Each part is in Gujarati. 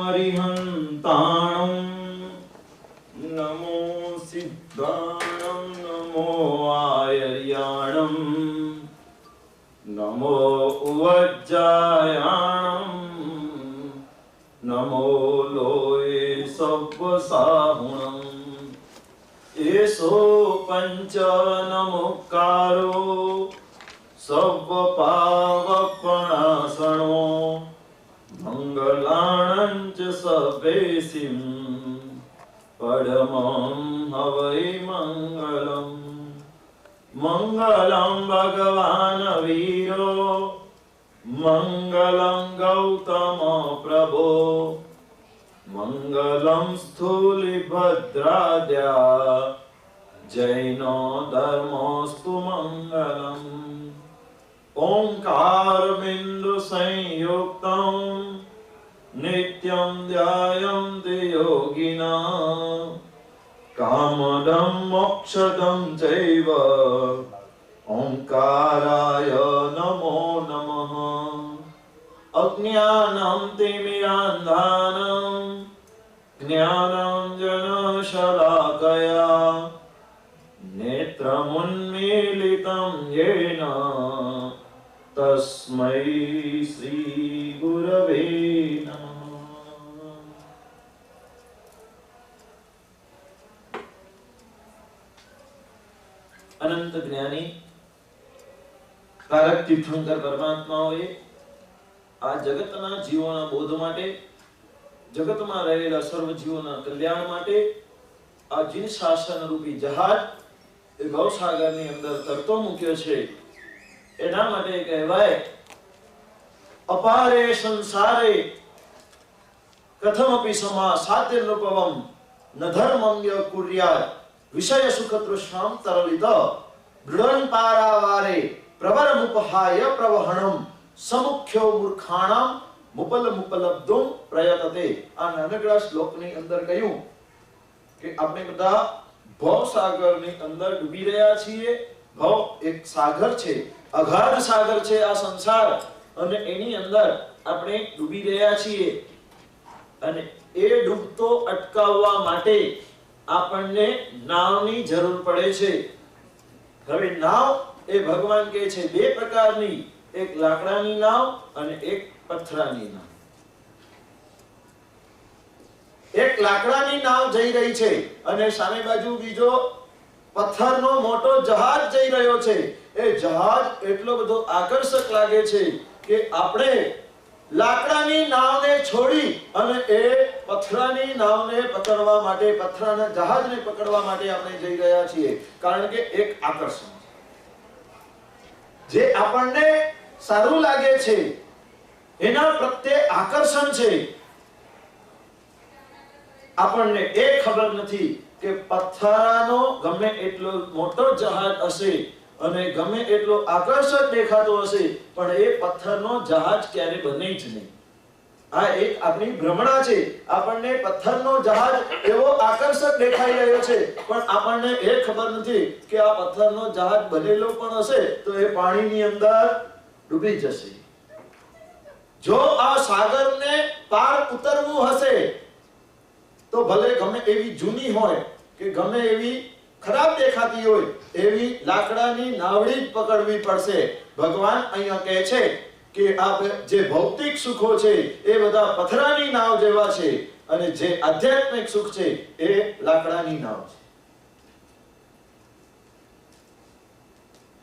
હરિહંતાણં નમો સિદ્ધાણં નમો આયર્યાણં નમો ઉવજ્જાયાણં નમો લોય સવ્વસાહુણં એસો પંચનમુક્કારો સવ્વપાવપણાસણો મંગલાણં ચ સવેસિં પરમં હવૈ મંગલમ મંગલં ભગવાન વીરો મંગલં ગૌતમ પ્રભો મંગલં સ્થૂલિભદ્રાદ્યા જૈનો ધર્મોસ્તુ મંગલમ ઓંકાર બિંદુ સંયુક્તં નિત્યં ધ્યાયન્તિ યોગિના કામદં મોક્ષદં ચૈવ ઓંકારાય નમો નમઃ અજ્ઞાનં તિમિરાન્ધાનં જ્ઞાનાંજનશલાકયા નેત્રముન્મીલિतं येन તસ્મૈ શ્રી ગુરવે નમઃ. અનંત જ્ઞાની કારક તીર્થંકર પરમાત્માઓએ આ જગતના જીવોના બોધ માટે, જગતમાં રહેલા સર્વ જીવોના કલ્યાણ માટે આ જીન શાસન રૂપી જહાજ એ ભવસાગરની અંદર તરતો મૂક્યો છે. એના માટે કહેવાય અપારે સંસારે કથમપી સમા સાતિર્નુપવમ ન ધર્મમ્ય કુર્યાત વિષય સુખ તૃષ્ણામ તરલિત દૃઢં પારાવારે પ્રવરમુપહાય પ્રવહણમ સમુખ્યો મૂર્ખાણામ મુપલબધું પ્રયતતે. આ નાનકડા શ્લોકની અંદર કહ્યું કે આપણે બધા ભવસાગરની અંદર ડૂબી રહ્યા છીએ. ભવ એક સાગર છે, અગાધ સાગર છે આ સંસાર, અને એની અંદર આપણે ડૂબી રહ્યા છીએ. અને એ ડૂબતો અટકાવવા માટે આપણને નાવની જરૂર પડે છે. હવે નાવ એ ભગવાન કહે છે બે પ્રકારની, એક લાકડાની નાવ અને એક પથરાની નાવ. એક લાકડાની નાવ જઈ રહી છે અને સામે બાજુ બીજો પથ્થરનો મોટો જહાજ જઈ રહ્યો છે. એ જહાજ એટલો બધો આકર્ષક લાગે છે કે આપણે લાકડાની નાવને છોડી અને એ પથ્થરની નાવને પકડવા માટે, પથ્થરના જહાજને પકડવા માટે આપણે જઈ રહ્યા છીએ. કારણ કે એક આકર્ષણ જે આપણને સારું લાગે છે, એના પ્રત્યે આકર્ષણ છે. આપણને એ ખબર નથી કે પથ્થરનો ગમે એટલો મોટો જહાજ હશે અને ગમે એટલો આકર્ષક દેખાતો હશે, પણ એ પથ્થરનો જહાજ ક્યારે બને જ નહીં. આ એક આપણી ભ્રમણા છે. આપણને પથ્થરનો જહાજ એવો આકર્ષક દેખાઈ રહ્યો છે, પણ આપણને એ ખબર નથી કે આ પથ્થરનો જહાજ બનેલો પણ હશે તો એ પાણીની અંદર ડૂબી જશે. જો આ સાગરને પાર ઉતરવું હશે તો ભલે ગમે એવી જૂની હોય કે ગમે એવી ખરાબ દેખાતી હોય, એવી લાકડાની નાવડી જ પકડવી પડશે. ભગવાન અહીંયા કહે છે કે આ જે ભૌતિક સુખો છે એ બધા પથરાની નાવ જેવા છે અને જે આધ્યાત્મિક સુખ છે એ લાકડાની નાવ છે.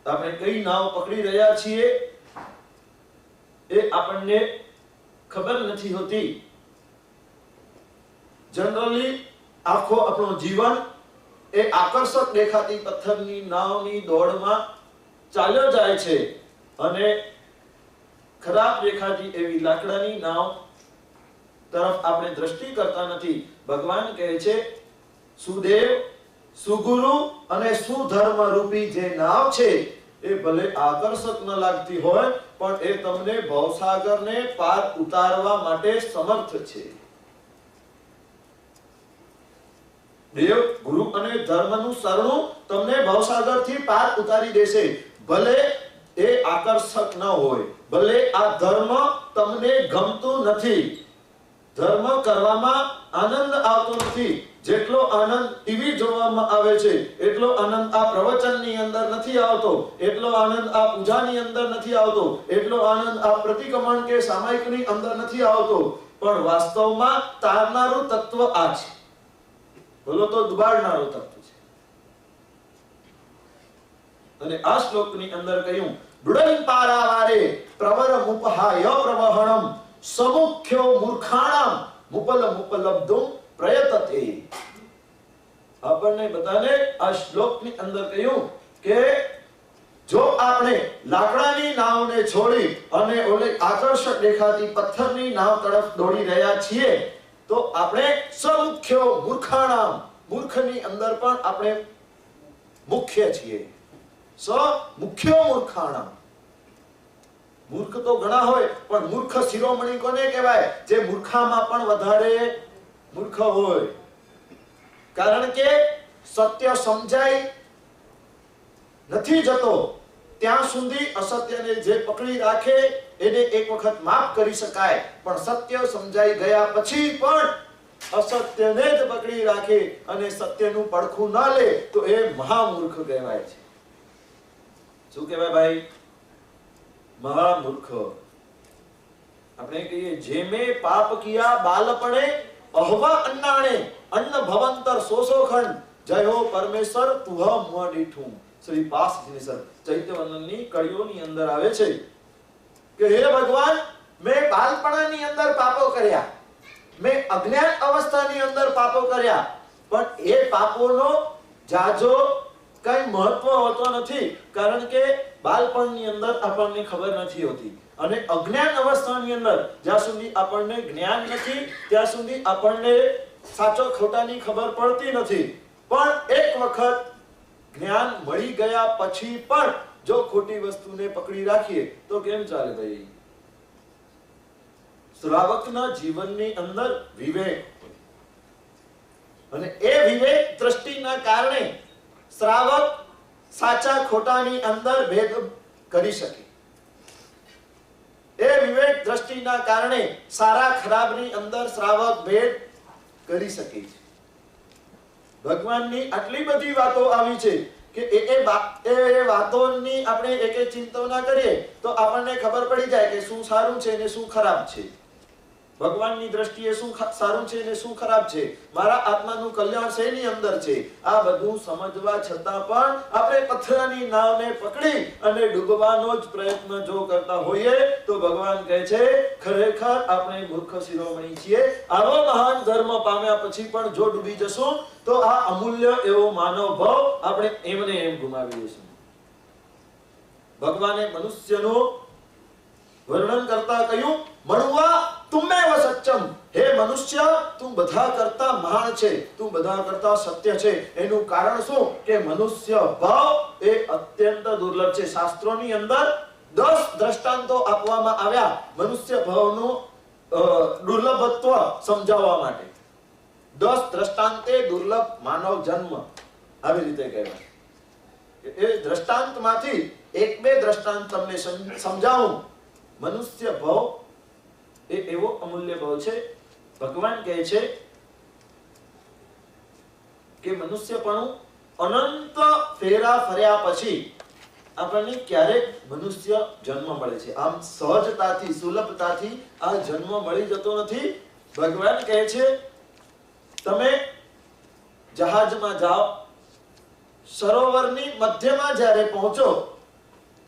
આપણે કઈ નાવ પકડી રહ્યા છીએ એ આપણને ખબર નથી હોતી. જનરલી આખો આપણો જીવન એ આકર્ષક દેખાતી પથ્થરની નાવની દોડમાં ચાલ્યો જાય છે અને ખરાબ દેખાતી એવી લાકડાની નાવ તરફ આપણે દ્રષ્ટિ કરતા નથી. ભગવાન કહે છે સુદેવ, સુગુરુ અને સુધર્મ રૂપી જે નાવ છે એ ભલે આકર્ષક ન લાગતી હોય પણ એ તમને ભવસાગરને પાર ઉતારવા માટે સમર્થ છે. દેવ, ગુરુ અને ધર્મનું શરણું તમને ભવસાગરથી પાર ઉતારી દેશે. ભલે એ આકર્ષક ન હોય. ભલે આ ધર્મ તમને ગમતું નથી, ધર્મ કરવામાં આનંદ આવતો નથી, જેટલો આનંદ ટીવી જોવામાં આવે છે એટલો આનંદ આ પ્રવચનની અંદર નથી આવતો, એટલો આનંદ આ પૂજાની અંદર નથી આવતો, એટલો આનંદ આ પ્રતિક્રમણ કે સામાયિકની અંદર નથી આવતો. પણ વાસ્તવમાં તારનારું તત્વ આ છે, બોલો તો દુબાડનારું તત્વ છે. અને આ શ્લોકની અંદર કહ્યું ડુડન પારાવારે પ્રવર મુપહાય પ્રવહણમ સમુખ્યો મૂર્ખાણામ મુપલ મુપલબ્ધુમ પ્રયતતે. આપણને બધાને આ શ્લોકની અંદર કહ્યું કે જો આપણે લાકડાની નાવને છોડી અને ઓલે આકર્ષક દેખાતી પથ્થરની નાવ તરફ દોડી રહ્યા છીએ તો આપણે સમુખ્યો મૂર્ખાણામ, મૂર્ખની અંદર પણ આપણે મુખ્ય છીએ. મુખ્યો મૂર્ખાણામ. મૂર્ખ તો ઘણા હોય પણ મૂર્ખ શિરોમણી કોને કહેવાય? જે મૂર્ખામાં પણ વધારે મૂર્ખ હોય. કારણ કે સત્ય સમજાય નથી જતો ત્યાં સુધી અસત્યને જે પકડી રાખે એને એક વખત માફ કરી શકાય, પણ સત્ય સમજાઈ ગયા પછી પણ અસત્યને જ પકડી રાખે અને સત્યનું પડખું ના લે તો એ મહામૂર્ખ કહેવાય છે. શું કહેવાય ભાઈ? મહામૂર્ખ. આપણે કહીએ જેમે પાપ કિયા બાલપણે અહવા અન્નાણે અન્ન ભવંતર સોસો ખંડ જય હો પરમેશ્વર તુહ મુહ દીઠું. શ્રી પાસજીની સર ચૈત્યવનની કડીઓની અંદર આવે છે કે હે ભગવાન, મેં બાલપણાની અંદર પાપો કર્યા, મેં અજ્ઞાન અવસ્થાની અંદર પાપો કર્યા, પણ એ પાપોનો જાજો કઈ મહત્વ હોતો નથી. કારણ કે બાલપણની અંદર આપણને ખબર નથી હોતી અને અજ્ઞાન અવસ્થાની અંદર જ્યાં સુધી આપણને જ્ઞાન નથી ત્યાં સુધી આપણને સાચો ખોટાની ખબર પડતી નથી. પણ એક વખત જ્ઞાન મળી ગયા પછી પણ જો ખોટી વસ્તુને પકડી રાખીએ તો કેમ ચાલે ભાઈ? શ્રાવકના જીવનની અંદર વિવેક, અને એ વિવેક દ્રષ્ટિના કારણે શ્રાવક સાચા ખોટાની અંદર ભેદ કરી શકે. એ વિવેક દ્રષ્ટિના કારણે સારા ખરાબની અંદર શ્રાવક ભેદ કરી શકે છે. ભગવાનની આટલી બધી વાતો આવી છે કે એ વાતોની આપણે એક એક ચિંતના કરીએ તો આપણને ખબર પડી જાય કે શું સારું છે ને શું ખરાબ છે. ભગવાનની દ્રષ્ટિએ શું સારું છે ને શું ખરાબ છે, મારા આત્માનું કલ્યાણ શેની અંદર છે, આ બધું સમજવા છતાં પણ આપણે પથ્થરની નાવને પકડી અને ડૂબવાનો જ પ્રયત્ન જો કરતા હોઈએ તો ભગવાન કહે છે ખરેખર આપણે મૂર્ખ શિરોમણી છીએ. આવો મહાન ધર્મ પામ્યા પછી પણ જો ડૂબી જશું તો આ અમૂલ્ય એવો માનવ ભાવ આપણે એમને એમ ગુમાવી દઈશું. ભગવાને મનુષ્યનું વર્ણન કરતા કહ્યું મણુઆ તુમેવ સત્યમ. હે મનુષ્ય, તું બધા કરતા મહાન છે, તું બધા કરતા સત્ય છે. એનું કારણ શું? કે મનુષ્ય ભાવ એ અત્યંત દુર્લભ છે. શાસ્ત્રોની અંદર 10 દ્રષ્ટાંતો આપવામાં આવ્યા મનુષ્ય ભાવનું દુર્લભત્વ સમજાવવા માટે. 10 દ્રષ્ટાંતે દુર્લભ માનવ જન્મ, આવી રીતે કહેવાય. એ દ્રષ્ટાંતમાંથી એક બે દ્રષ્ટાંત તમને સમજાવું. મનુષ્ય ભાવ એ એવો અમૂલ્ય ભાવ છે. ભગવાન કહે છે કે મનુષ્યપણું અનંત ફેરા ફર્યા પછી આપણને ક્યારેક મનુષ્ય જન્મ મળે છે. આમ સહજતાથી સુલભતાથી આ જન્મ મળી જતો નથી. ભગવાન કહે છે તમે જહાજમાં જાઓ, સરોવરની મધ્યમાં જ્યારે પહોંચો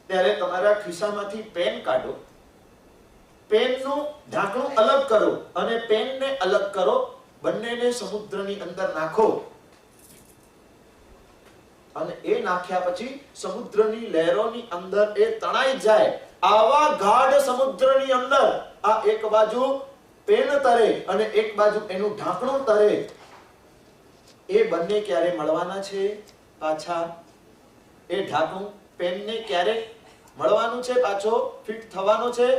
ત્યારે તમારા ખિસ્સામાંથી પેન કાઢો, પેનનું ઢાંકણું અલગ કરો અને પેનને અલગ કરો, બંનેને સમુદ્રની અંદર નાખો અને એ નાખ્યા પછી સમુદ્રની લહેરોની અંદર એ તણાઈ જાય. આવા ગાઢ સમુદ્રની અંદર આ એક બાજુ પેન તરે અને એક બાજુ એનું ઢાંકણું તરે. એ બંને ક્યારે મળવાના છે પાછા? એ ઢાંકણું પેનને ક્યારે મળવાનું છે પાછો? ફિટ થવાનો છે?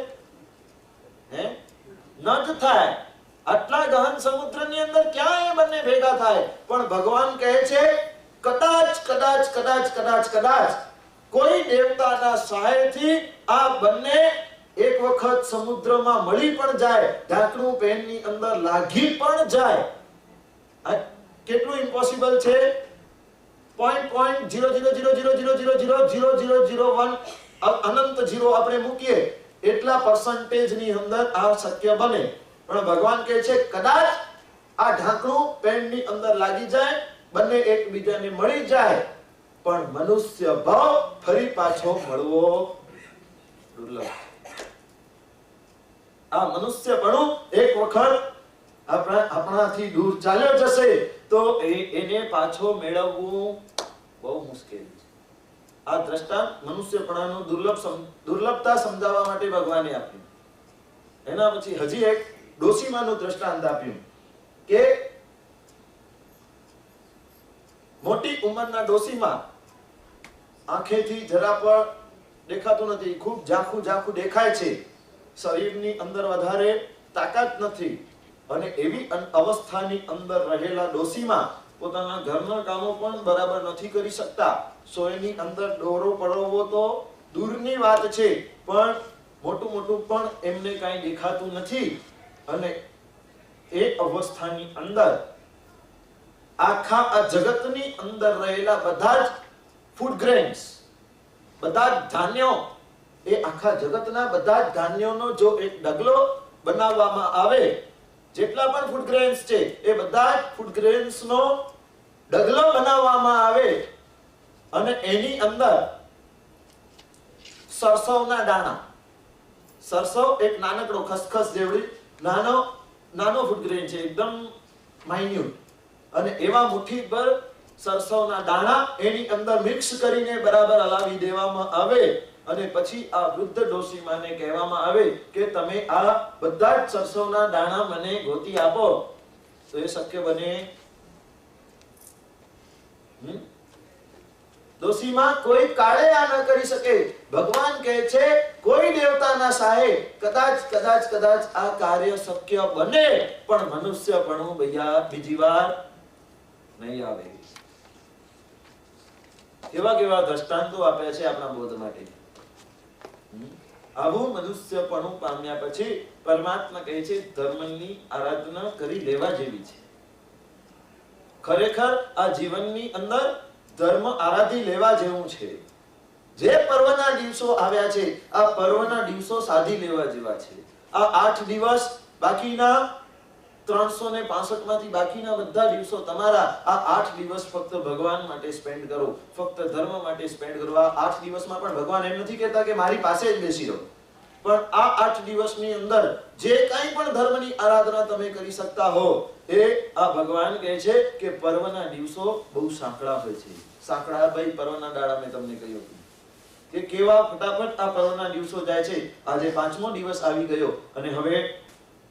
ન જ થાય. આટલા ગહન સમુદ્રની અંદર ક્યાં એ બંને ભેગા થાય? પણ ભગવાન કહે છે કદાચ કદાચ કદાચ કદાચ કદાચ કોઈ દેવતાના સહાયથી આ બંને એક વખત સમુદ્રમાં મળી પણ જાય, ઢાંકણું પેનની અંદર લાગી પણ જાય. આ કેટલું ઇમ્પોસિબલ છે? 0.00000000001 અનંત જીરો આપણે મૂકીએ એટલા પર્સન્ટેજની અંદર આ શક્ય બને. પણ ભગવાન કહે છે કદાચ આ ઢાંકણું પેનની અંદર લાગી જાય, બંને એકબીજાને મળી જાય, પણ મનુષ્ય ભાવ ફરી પાછો મળવો દુર્લભ. આ મનુષ્યપણું એક વખત આપણાથી દૂર ચાલ્યો જશે તો એને પાછો મેળવવું બહુ મુશ્કેલ છે. આ દ્રષ્ટાંત મનુષ્યપણાનું દુર્લભતા સમજાવવા માટે ભગવાને આપ્યું. એના પછી હજી એક ડોશીમાનું દ્રષ્ટાંત આપ્યું કે મોટી ઉંમરના ડોશીમાં આંખેથી જરા પણ દેખાતું નથી, ખૂબ ઝાંખું દેખાય છે, શરીરની અંદર વધારે તાકાત નથી, અને એવી અવસ્થાની અંદર રહેલા ડોશીમાં પોતાના ઘરના કામો પણ બરાબર નથી કરી શકતા. સોયની અંદર દોરો પડવો તો દૂરની વાત છે, પણ મોટું પણ એમને કાંઈ દેખાતું નથી. અને એ અવસ્થાની અંદર આખા આ જગતની અંદર રહેલા બધા જ ફૂડ ગ્રેન્સ, બધા જ ધાન્યો, એ આખા જગતના બધા જ ધાન્યોનો જો એક ડગલો બનાવવામાં આવે, જેટલા પણ ફૂડ ગ્રેન્સ છે એ બધા જ ફૂડ ગ્રેન્સનો ડગલો બનાવવામાં આવે અને એની અંદર સરસવના દાણા, સરસવ એક નાનકડો ખસખસ જેવડી નાનો ફૂડ ગ્રેન છે, એકદમ માઇન્યુટ, અને એવા મુઠ્ઠી પર સરસવના દાણા એની અંદર મિક્સ કરીને બરાબર હલાવી દેવામાં આવે અને પછી આ વૃદ્ધ ડોશીમાને કહેવામાં આવે કે તમે આ બધા જ સરસવના દાણા મને ગોતી આપો, તો એ શક્ય બને? ડોશીમા કોઈ કાળે આ ન કરી શકે. ભગવાન કહે છે કોઈ દેવતાના સહાય કદાચ આ કાર્ય શક્ય બને, પણ મનુષ્યપણું બીજી વાર નહીં આવે. કેવા દ્રષ્ટાંતો આપ્યા છે આપણા બોધ માટે. આવું મનુષ્યપણું પામ્યા પછી પરમાત્મા કહે છે ધર્મની આરાધના કરી લેવા જેવી છે. ખરેખર આ જીવનની અંદર ધર્મ આરાધી લેવા જેવું છે. જે પર્વના દિવસો આવ્યા છે, આ પર્વના દિવસો સાધી લેવા જેવા છે. આ 8 દિવસ બાકીના 365 માંથી બાકીના બધા દિવસો તમારા, આ 8 દિવસ ફક્ત ભગવાન માટે સ્પેન્ડ કરો, ફક્ત ધર્મ માટે સ્પેન્ડ કરો. આ 8 દિવસમાં પણ ભગવાન એમ નથી કહેતા કે મારી પાસે જ બેસી રહો, પણ આ 8 દિવસની અંદર જે કાંઈ પણ ધર્મની આરાધના તમે કરી શકતા હો, એ આ ભગવાન કહે છે કે પર્વના દિવસો બહુ સાંકડા હોય છે. સાંકડા ભાઈ પર્વના દાડા મેં તમને કહ્યું હતું કે કેવા ફટાફટ આ પર્વના દિવસો જાય છે. આજે 5મો દિવસ આવી ગયો અને હવે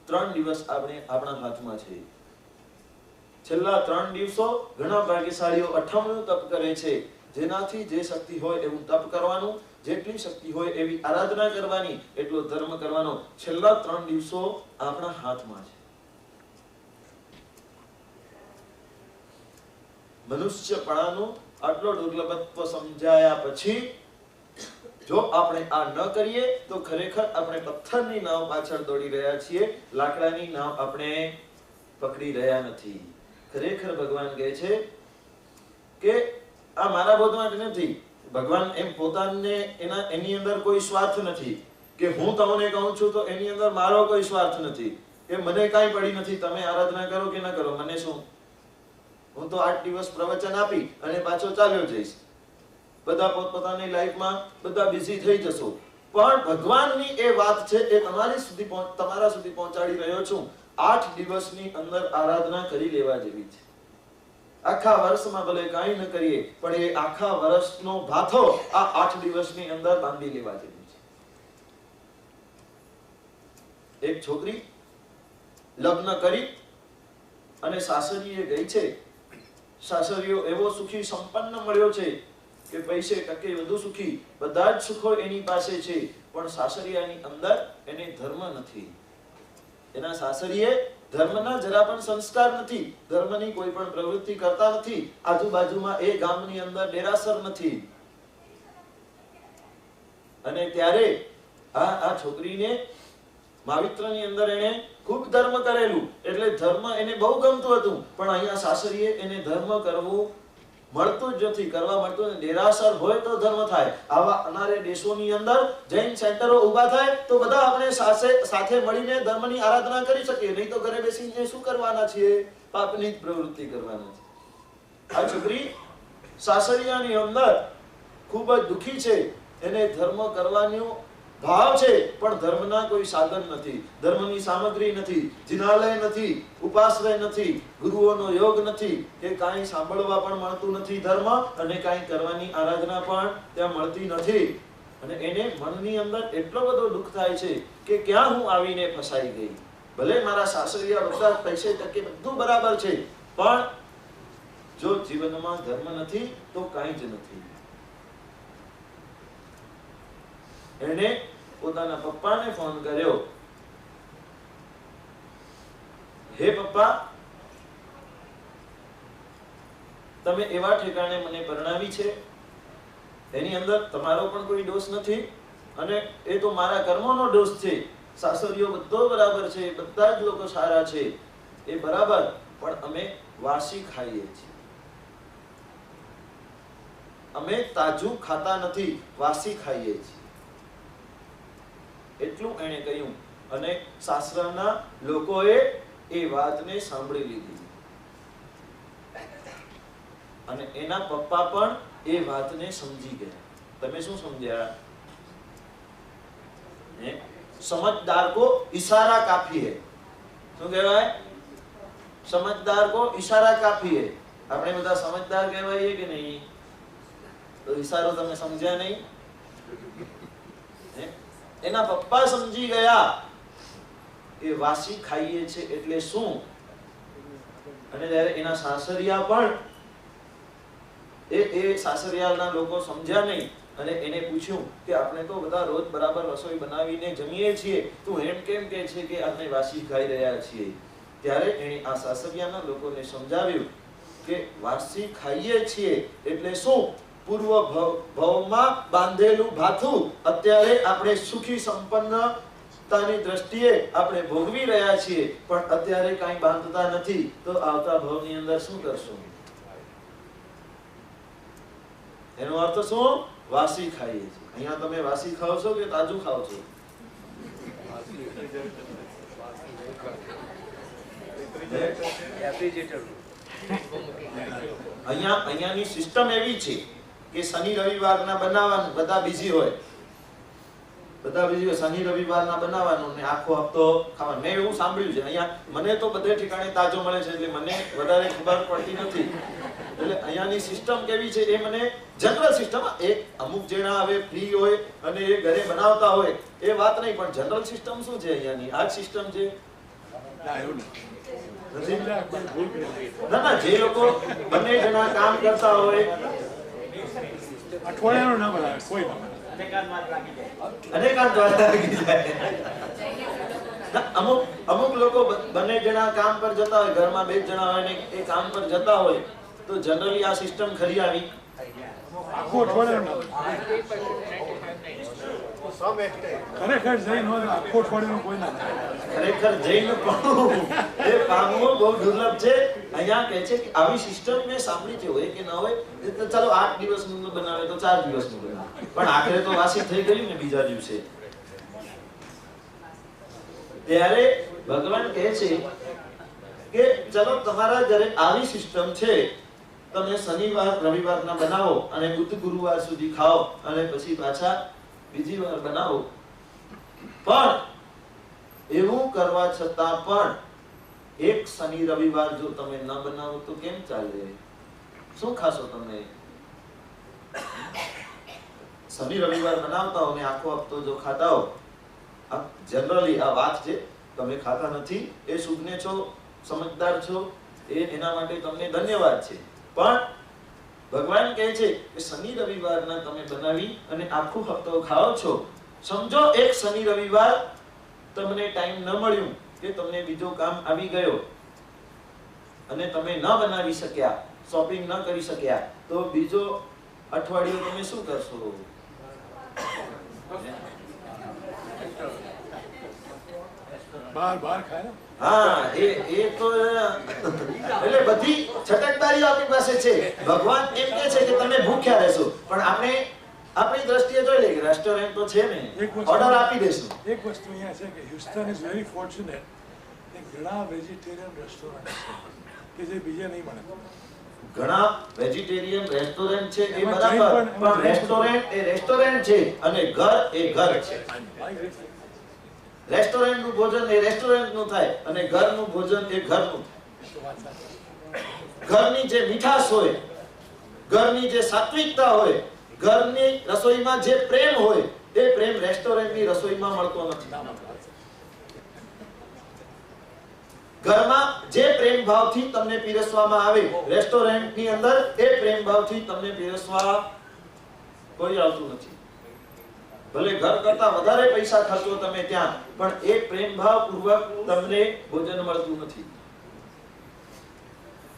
3 દિવસ આપણા હાથમાં છે. છેલ્લા 3 દિવસો ઘણા ભાગ્યશાળીઓ અઠમનું તપ કરે છે. જેનાથી જે શક્તિ હોય એવું તપ કરવાનું, જેટલી શક્તિ હોય એવી આરાધના કરવાની, એટલો ધર્મ કરવાનો. છેલ્લા 3 દિવસો આપણા હાથમાં છે. મનુષ્યપણાનું આટલો દુર્લભત્વ સમજાયા પછી જો આપણે આ ન કરીએ તો ખરેખર આપણે પથ્થરની નાવ પાછળ દોડી રહ્યા છીએ, લાકડાની નાવ આપણે પકડી રહ્યા નથી. ખરેખર ભગવાન કહે છે કે આ મારા બોધ માટે નથી. ભગવાન એમ પોતાને એની અંદર કોઈ સ્વાર્થ નથી કે હું તમને કહું છું તો એની અંદર મારો કોઈ સ્વાર્થ નથી કે મને કાંઈ પડી નથી, તમે આરાધના કરો કે ન કરો, મને શું, હું તો 8 દિવસ પ્રવચન આપી અને પાછો ચાલ્યો જઈશ. બધા પોતપોતાની લાઈફમાં બધા બિઝી થઈ જશો. પણ ભગવાનની એ વાત છે એ તમારા સુધી પહોંચાડી રહ્યો છું. 8 દિવસની અંદર આરાધના કરી લેવા જેવી છે. આખા વર્ષમાં ભલે કાંઈ ન કરીએ પણ એ આખા વર્ષનો ભાથો આ 8 દિવસની અંદર બાંધી લેવા જેવી છે. એક છોકરી લગ્ન કરી અને સાસરીએ ગઈ છે. સાસરીઓ એવો સુખી સંપન્ન મળ્યો છે કે પૈસે ટકે વધુ સુખી, બધા જ સુખો એની પાસે છે, પણ સાસરિયાની અંદર એને ધર્મ નથી. એના સાસરીએ ધર્મના જરા પણ સંસ્કાર નથી, ધર્મની કોઈ પણ પ્રવૃત્તિ કરતા નથી. આજુબાજુમાં એ ગામની અંદર ડેરાસર નથી. અને ત્યારે આ છોકરીને માવિત્રની અંદર એને ખૂબ ધર્મ કરેલું, એટલે ધર્મ એને બહુ ગમતું હતું, પણ અહીંયા સાસરીએ એને ધર્મ કરવું મળતું જ નથી, કરવા મળતું નથી. દેરાસર હોય તો ધર્મ થાય. આવા અનારે દેશોની અંદર જૈન સેન્ટરો ઊભા થાય તો બધા આપણે સાથે મળીને ધર્મની આરાધના કરી શકીએ. નહીં તો ઘરે બેસીને શું કરવાના છીએ? પાપની જ પ્રવૃત્તિ કરવાના છે. આ છોકરી સાસરિયાની અંદર ખૂબ જ દુખી છે. એને ધર્મ કરવાનો ભાવ છે, પણ ધર્મના કોઈ સાધન નથી, ધર્મની સામગ્રી નથી, જિનાલય નથી, ઉપાશ્રય નથી, ગુરુઓનો યોગ નથી, કે કાંઈ સાંભળવા પણ મળતું નથી ધર્મ, અને કાંઈ કરવાની આરાધના પણ ત્યાં મળતી નથી. અને એને મનની અંદર એટલો બધો દુઃખ થાય છે કે ક્યાં હું આવીને ફસાઈ ગઈ. ભલે મારા સાસરિયા બધા પૈસે ટકે બધું બરાબર છે, પણ જો જીવનમાં ધર્મ નથી તો કાંઈ જ નથી. એને પોતાના પપ્પાને ફોન કર્યો, હે પપ્પા, તમે એવા ઠેકાણે મને પરણાવી છે, એની અંદર તમારો પણ કોઈ દોષ નથી, અને એ તો મારા કર્મોનો દોષ છે. સાસરીઓ બધો બરાબર છે, બધા જ લોકો સારા છે, એ બરાબર, પણ અમે વાસી ખાઈએ છીએ, અમે તાજું ખાતા નથી, વાસી ખાઈએ છીએ. એટલું એણે કહ્યું. અને સાસરાના લોકોએ એ વાતને સાંભળી લીધી, અને એના પપ્પા પણ એ વાતને સમજી ગયા. તમે શું સમજ્યા? સમજદાર કો ઇશારા કાફી હૈ. શું કહેવાય? સમજદાર કો ઇશારા કાફી હૈ. આપણે બધા સમજદાર કહેવાય કે નહીં? તો ઇશારો તમે સમજ્યા નહીં. એના પપ્પા સમજી ગયા એ વાસી ખાઈએ છે એટલે શું. અને જ્યારે એના સાસરિયા પણ એ સાસરિયાના લોકો સમજ્યા નહીં, અને એને પૂછ્યું કે આપણે તો બધા રોજ બરાબર રસોઈ બનાવીને જમીએ છીએ, તું એમ કેમ કહે છે કે આપણે વાસી ખાઈ રહ્યા છીએ? ત્યારે એણે આ સાસરિયાના લોકોને સમજાવ્યું કે વાસી ખાઈએ છીએ એટલે શું? પૂર્વ ભવમાં બાંધેલું ભાથું અત્યારે આપણે સુખી સંપન્નતાની દ્રષ્ટિએ આપણે ભોગવી રહ્યા છીએ, પણ અત્યારે કાંઈ બાંધતા નથી, તો આવતા ભવની અંદર શું કરશું? એનો અર્થ શું? વાસી ખાઈએ છીએ. અહીંયા તમે વાસી ખાવ છો કે તાજું ખાવ છો? અહીંયાની સિસ્ટમ એવી છે કે શનિ રવિવારના બનાવવાનું, બધા બીજી હોય, શનિ રવિવારના બનાવવાનું ને આખો હપ્તો ખાવાનું. મેં એવું સાંભળ્યું છે. અહીંયા મને તો બધે ઠેકાણે તાજો મળે છે, એટલે મને વધારે ખબર પડતી નથી. એટલે અહીંયાની સિસ્ટમ કેવી છે એ મને જનરલ સિસ્ટમ, એ અમુક જણા હવે ફ્રી હોય અને એ ઘરે બનાવતા હોય એ વાત નહીં, પણ જનરલ સિસ્ટમ શું છે અહીંયાની? આ સિસ્ટમ છે. ના, જે લોકો બંને જણા કામ કરતા હોય, અઠવાડિયાનું ના બનાવે કોઈ અમુક લોકો બંને જણા કામ પર જતા હોય, ઘરમાં બે જણા હોય ને એ કામ પર જતા હોય, તો જનરલી આ સિસ્ટમ ખરી આવી. આખું અઠવાડિયાનું ખરેખર જૈન હોય આખું અઠવાડિયાનું કોઈ ના ખરેખર જૈન પણ એ પામવું બહુ દુર્લભ છે. અહીંયા કહે છે કે આવી સિસ્ટમ મેં સાંભળી છે, હોય કે ના હોય, તો ચાલો 8 દિવસનું બનાવે તો 4 દિવસનું બનાવે, પણ આખરે તો વાસી થઈ ગયું ને બીજા દિવસે. ત્યારે ભગવાન કહે છે કે ચલો તમારા ઘરે આવી સિસ્ટમ છે, તમે શનિવાર રવિવારના બનાવો અને બુધ ગુરુવાર સુધી ખાઓ અને પછી પાછા બીજી વાર બનાવો, પણ એવું કરવા છતાં પણ એક શનિ રવિવાર જો તમે ન બનાવો તો કેમ ચાલે? શું ખાશો તમે? શનિ રવિવાર બનાવતા હો ને આખો હપ્તો જો ખાતા હો, જનરલી આ વાત છે, તમે ખાતા નથી એ સુજ્ઞ છો, સમજદાર છો, એના માટે તમને ધન્યવાદ છે. પણ ભગવાન કહે છે કે શનિ રવિવારના તમે બનાવી અને આખું હપ્તો ખાઓ છો. સમજો એક શનિ રવિવાર તમને ટાઈમ ન મળ્યું કે તમને બીજો કામ આવી ગયો અને તમે ન બનાવી શક્યા, શોપિંગ ન કરી શક્યા, તો બીજો અઠવાડિયું તમે શું કરશો? બહાર ખાય ને હા, એ તો એટલે બધી છટકબારીઓ આપણી પાસે છે. ભગવાન એમ કહે છે કે તમે ભૂખ્યા રહેશો, પણ આપણે આપણી દ્રષ્ટિએ જોઈ લઈએ રેસ્ટોરન્ટ તો છે ને, ઓર્ડર આપી દેશું. એક વસ્તુ અહીંયા છે કે હ્યુસ્ટન ઇઝ વેરી ફોર્ચ્યુનેટ કે ઘણા વેજીટેરિયન રેસ્ટોરન્ટ છે કે જે બીજે નહીં મળે. ઘણા વેજીટેરિયન રેસ્ટોરન્ટ છે એ બરાબર, પણ રેસ્ટોરન્ટ એ રેસ્ટોરન્ટ છે અને ઘર એ ઘર છે. રેસ્ટોરન્ટનું ભોજન એ રેસ્ટોરન્ટનું થાય અને ઘરનું ભોજન એ ઘરનું. ઘરની જે મીઠાશ હોય, ઘરની જે સાત્વિકતા હોય, ઘરની રસોઈમાં જે પ્રેમ હોય, એ પ્રેમ રેસ્ટોરન્ટની રસોઈમાં મળતો નથી. ઘરમાં જે પ્રેમ ભાવથી તમને પીરસવામાં આવે, રેસ્ટોરન્ટની અંદર એ પ્રેમ ભાવથી તમને પીરસવા કોઈ આવતું નથી. ભલે ઘર કરતા વધારે પૈસા ખર્ચો તમે ત્યાં, પણ એ પ્રેમ ભાવ પૂર્વક તમને ભોજન મળતું નથી.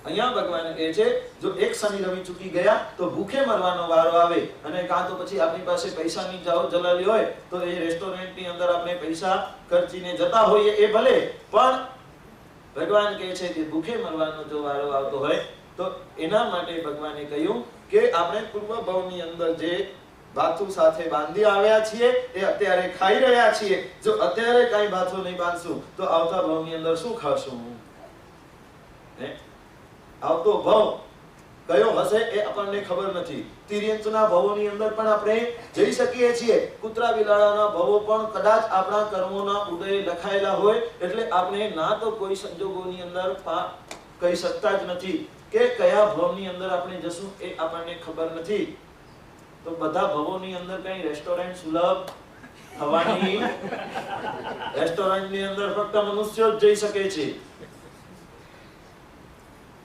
અહીંયા ભગવાન કહે છે જો એક શનિ રવિ ચૂકી ગયા તો ભૂખે મરવાનો વારો આવે, અને કાં તો પછી આપણી પાસે પૈસાની જાવ જલાલી હોય તો એ રેસ્ટોરન્ટની અંદર આપણે પૈસા ખર્ચીને જતા હોઈએ એ ભલે, પણ ભગવાન કહે છે કે ભૂખે મરવાનો જો વારો આવતો હોય તો એના માટે ભગવાને કહ્યું કે આપણે પૂર્વ ભાવની અંદર જે ભાથું સાથે બાંધી આવ્યા છીએ એ અત્યારે ખાઈ રહ્યા છીએ. જો અત્યારે કઈ ભાથું નહીં બાંધશું તો આવતા ભાવની અંદર શું ખાશું? આવતો ભાવ કયો હશે એ આપણને ખબર નથી. તિર્યંચના ભાવોની અંદર પણ આપણે જઈ શકીએ છીએ. કૂતરા બિલાડાના ભાવો પણ કદાચ આપણા કર્મોના ઉદય લખાયેલા હોય, એટલે આપણે ના તો કોઈ સંજોગોની અંદર કહી શકતા જ નથી કે કયા ભાવની અંદર આપણે જશું, એ આપણને ખબર નથી. તો બધા ભવોની અંદર કઈ રેસ્ટોરન્ટ સુલભ થવાની, રેસ્ટોરન્ટની અંદર ફક્ત મનુષ્યો જ જઈ શકે છે.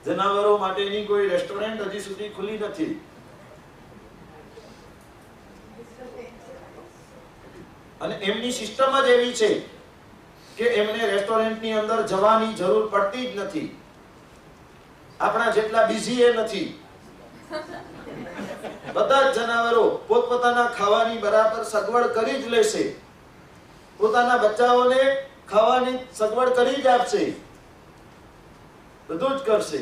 જનાવરો માટેની કોઈ રેસ્ટોરન્ટ હજી સુધી ખુલી નથી. અને એમની સિસ્ટમ જ એવી છે કે એમને રેસ્ટોરન્ટની અંદર જવાની જરૂર પડતી જ નથી. આપણા જેટલા બિઝી એ નથી. બધા જ જનાવરો પોતપોતાના ખાવાની બરાબર સગવડ કરી જ લેશે. પોતાના બચ્ચાઓને ખાવાની સગવડ કરી જ આપશે. બધું જ કરશે.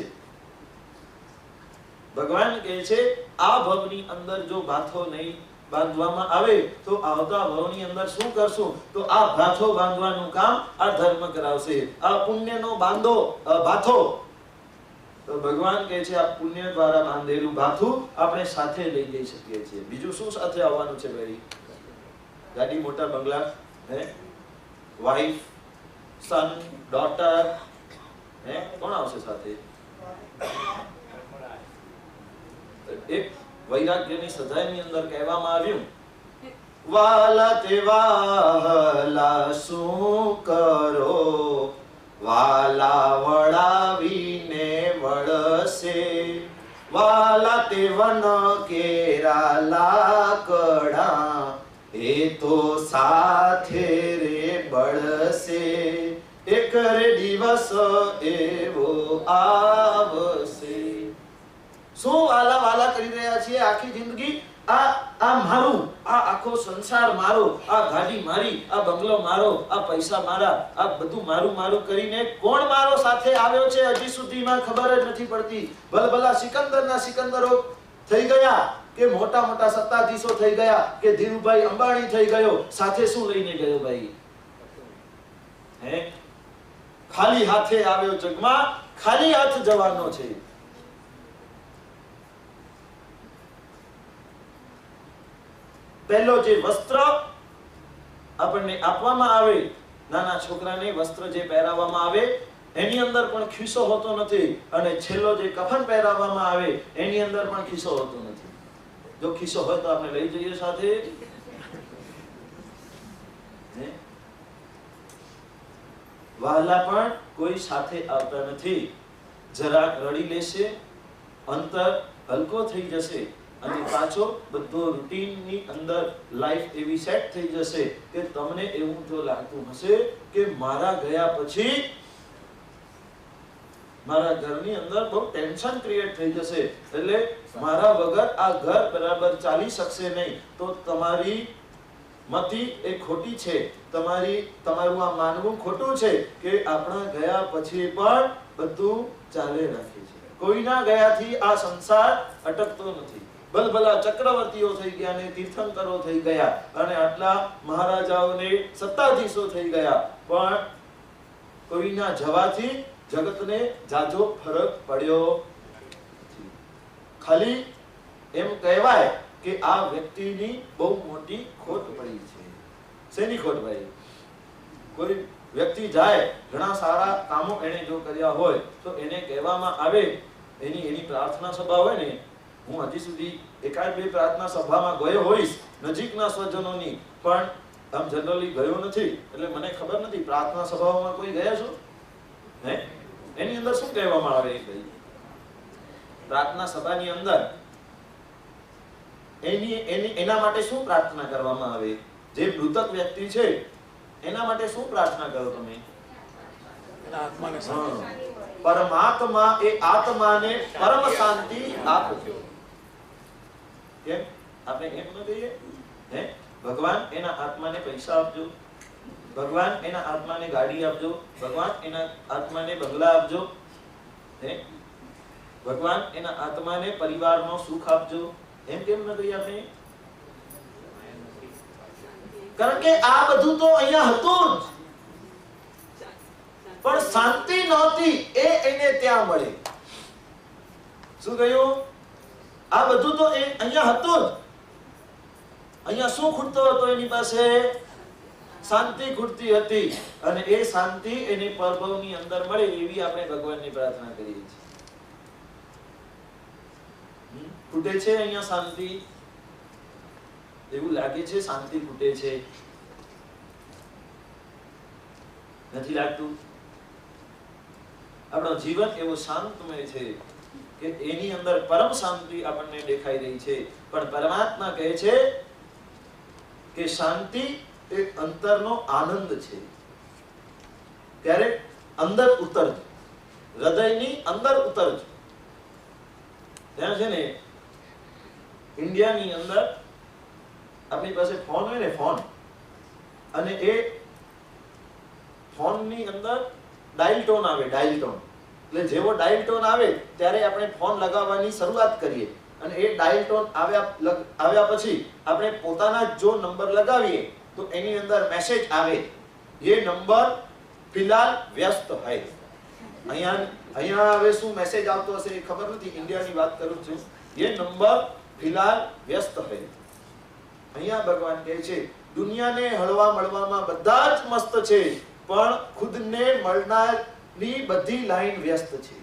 ભગવાન કહે છે આ ભવની અંદર જો ભાથો નહીં બાંધવામાં આવે તો આવતા ભવની અંદર શું કરશું? તો આ ભાથો બાંધવાનું કામ આ ધર્મ કરાવશે. આ પુણ્યનો ભાથો. તો ભગવાન કહે છે આ પુણ્ય દ્વારા બાંધેલું ભાથું આપણે સાથે લઈ જઈ શકીએ છીએ. બીજું શું સાથે આવવાનું છે ભાઈ? ગાડી, મોટા બંગલા, વાઇફ, સન, ડોટર, કોણ આવશે સાથે? એક વૈરાગ્યની સજાની અંદર કહેવામાં આવ્યું, વાલા તે વાલા શું કરો, વાલા વળાવીને વળશે, વાલા તે વન કેરા લાકડા, એ તો સાથે રે બળશે, એક રે દિવસ એવો આવશે. શું વાલા વાલા કરી રહ્યા છીએ આખી જિંદગી? આ મારું, આ આખો સંસાર મારો, આ ગાડી મારી, આ બંગલો મારો, આ પૈસા મારા, આ બધું મારું મારું કરીને કોણ મારો સાથે આવ્યો છે હજી સુધીમાં ખબર જ નથી પડતી. ભલભલા સિકંદરના સિકંદરો થઈ ગયા કે મોટા મોટા સત્તાધીશો થઈ ગયા કે ધીરુભાઈ અંબાણી થઈ ગયો, સાથે શું લઈને ગયો ભાઈ? ખાલી હાથે આવ્યો જગમાં, ખાલી હાથ જવાનો છે. પહેલો જે વસ્ત્ર આપણને આપવામાં આવે, નાના છોકરાને વસ્ત્ર જે પહેરાવવામાં આવે એની અંદર પણ ખિસ્સો હોતો નથી, અને છેલ્લો જે કફન પહેરાવવામાં આવે એની અંદર પણ ખિસ્સો હોતો નથી. જો ખિસ્સો હોય તો આપણે લઈ જઈએ સાથે. વહાલા પણ કોઈ સાથે આવતા નથી. જરાક રડી લેશે, અંતર હલકો થઈ જશે, અને પાછો બધો રૂટીનની અંદર લાઈફ એવી સેટ થઈ જશે કે તમને એવું જો લાગતું હશે કે મારા ગયા પછી મારા ઘરની અંદર બહુ ટેન્શન ક્રિએટ થઈ જશે, એટલે મારા વગર આ ઘર બરાબર ચાલી શકશે નહીં, તો તમારી મતિ એ ખોટી છે, તમારું આ માનવું ખોટું છે કે આપણા ગયા પછી પણ બધું ચાલે રાખે છે. કોઈના ગયાથી આ સંસાર અટકતો નથી. ભલભલા ચક્રવર્તીઓ થઈ ગયા ને તીર્થંકરો થઈ ગયા અને આટલા મહારાજાઓ ને સત્તાધીશો થઈ ગયા, પણ કોઈના જવાથી જગતને જાજો ફરક પડ્યો નથી. ખાલી એમ કહેવાય કે આ વ્યક્તિની બહુ મોટી ખોટ પડી છે. શેની ખોટ પડી? કોઈ વ્યક્તિ જાય, ઘણા સારા કામો એને જો કર્યા હોય તો એને કહેવામાં આવે, એની પ્રાર્થના સભા હોય ને, હું હજી સુધી એકાદ બે પ્રાર્થના સભામાં ગયો હોઈશ નજીકના સ્વજનોની, પણ આમ જનરલી ગયો નથી એટલે મને ખબર નથી પ્રાર્થના સભાઓમાં કોઈ ગયા છો હે? એની અંદર શું કહેવામાં આવે? પ્રાર્થના સભાની અંદર એના માટે શું પ્રાર્થના કરવામાં આવે? જે મૃતક વ્યક્તિ છે એના માટે શું પ્રાર્થના કરો તમે? એના આત્માને પરમાત્મા એ આત્માને પરમ શાંતિ આપજો. કેમ આપણે એમ ન કહીએ હે? ભગવાન એના આત્માને પૈસા આપજો, ભગવાન એના આત્માને ગાડી આપજો, ભગવાન એના આત્માને બંગલા આપજો, હે? ભગવાન એના આત્માને પરિવારનો સુખ આપજો, એમ કેમ ન કહીએ આપણે? કારણ કે આ બધું તો અહીંયા હતું જ, પણ શાંતિ નહોતી એને ત્યાં મળે. શું કહ્યું? આ બધું તો અહીંયા હતું જ, અહીંયા શું ખૂટતો હતો? એની પાસે શાંતિ ખૂટતી હતી, અને એ શાંતિ એને પરભવની અંદર મળે એવી આપણે ભગવાનની પ્રાર્થના કરીએ છીએ. ખૂટે છે અહીંયા શાંતિ? એવું લાગે છે શાંતિ ખૂટે છે? નથી લાગતું? આપણો જીવન એવો શાંતમય છે કે એની અંદર પરમ શાંતિ આપણને દેખાઈ રહી છે, પણ પરમાત્મા કહે છે કે શાંતિ એ અંતરનો આનંદ છે. ત્યારે અંદર ઉતરજો, હૃદયની અંદર ઉતરજો. ત્યાં છે ને ઇન્ડિયાની અંદર આપણી પાસે ફોન હોય ને, ફોન, અને એ ફોનની અંદર ડાયલ ટોન આવે, ડાયલ ટોન. એટલે જેવો ડાયલ ટોન આવે ત્યારે આપણે ફોન લગાવવાની શરૂઆત કરીએ, અને એ ડાયલ ટોન આવ્યા પછી આપણે પોતાના જો નંબર લગાવીએ તો એની અંદર મેસેજ આવે, ये नंबर फिलहाल व्यस्त है. અહીંયા હવે શું મેસેજ આવતો હશે એ ખબર નથી, ઇન્ડિયાની વાત કરું છું. ये नंबर फिलहाल व्यस्त है. અહીંયા ભગવાન કહે છે દુનિયાને હળવા મળવામાં બધા જ મસ્ત છે, પણ ખુદને મળનારી બધી લાઈન વ્યસ્ત છે.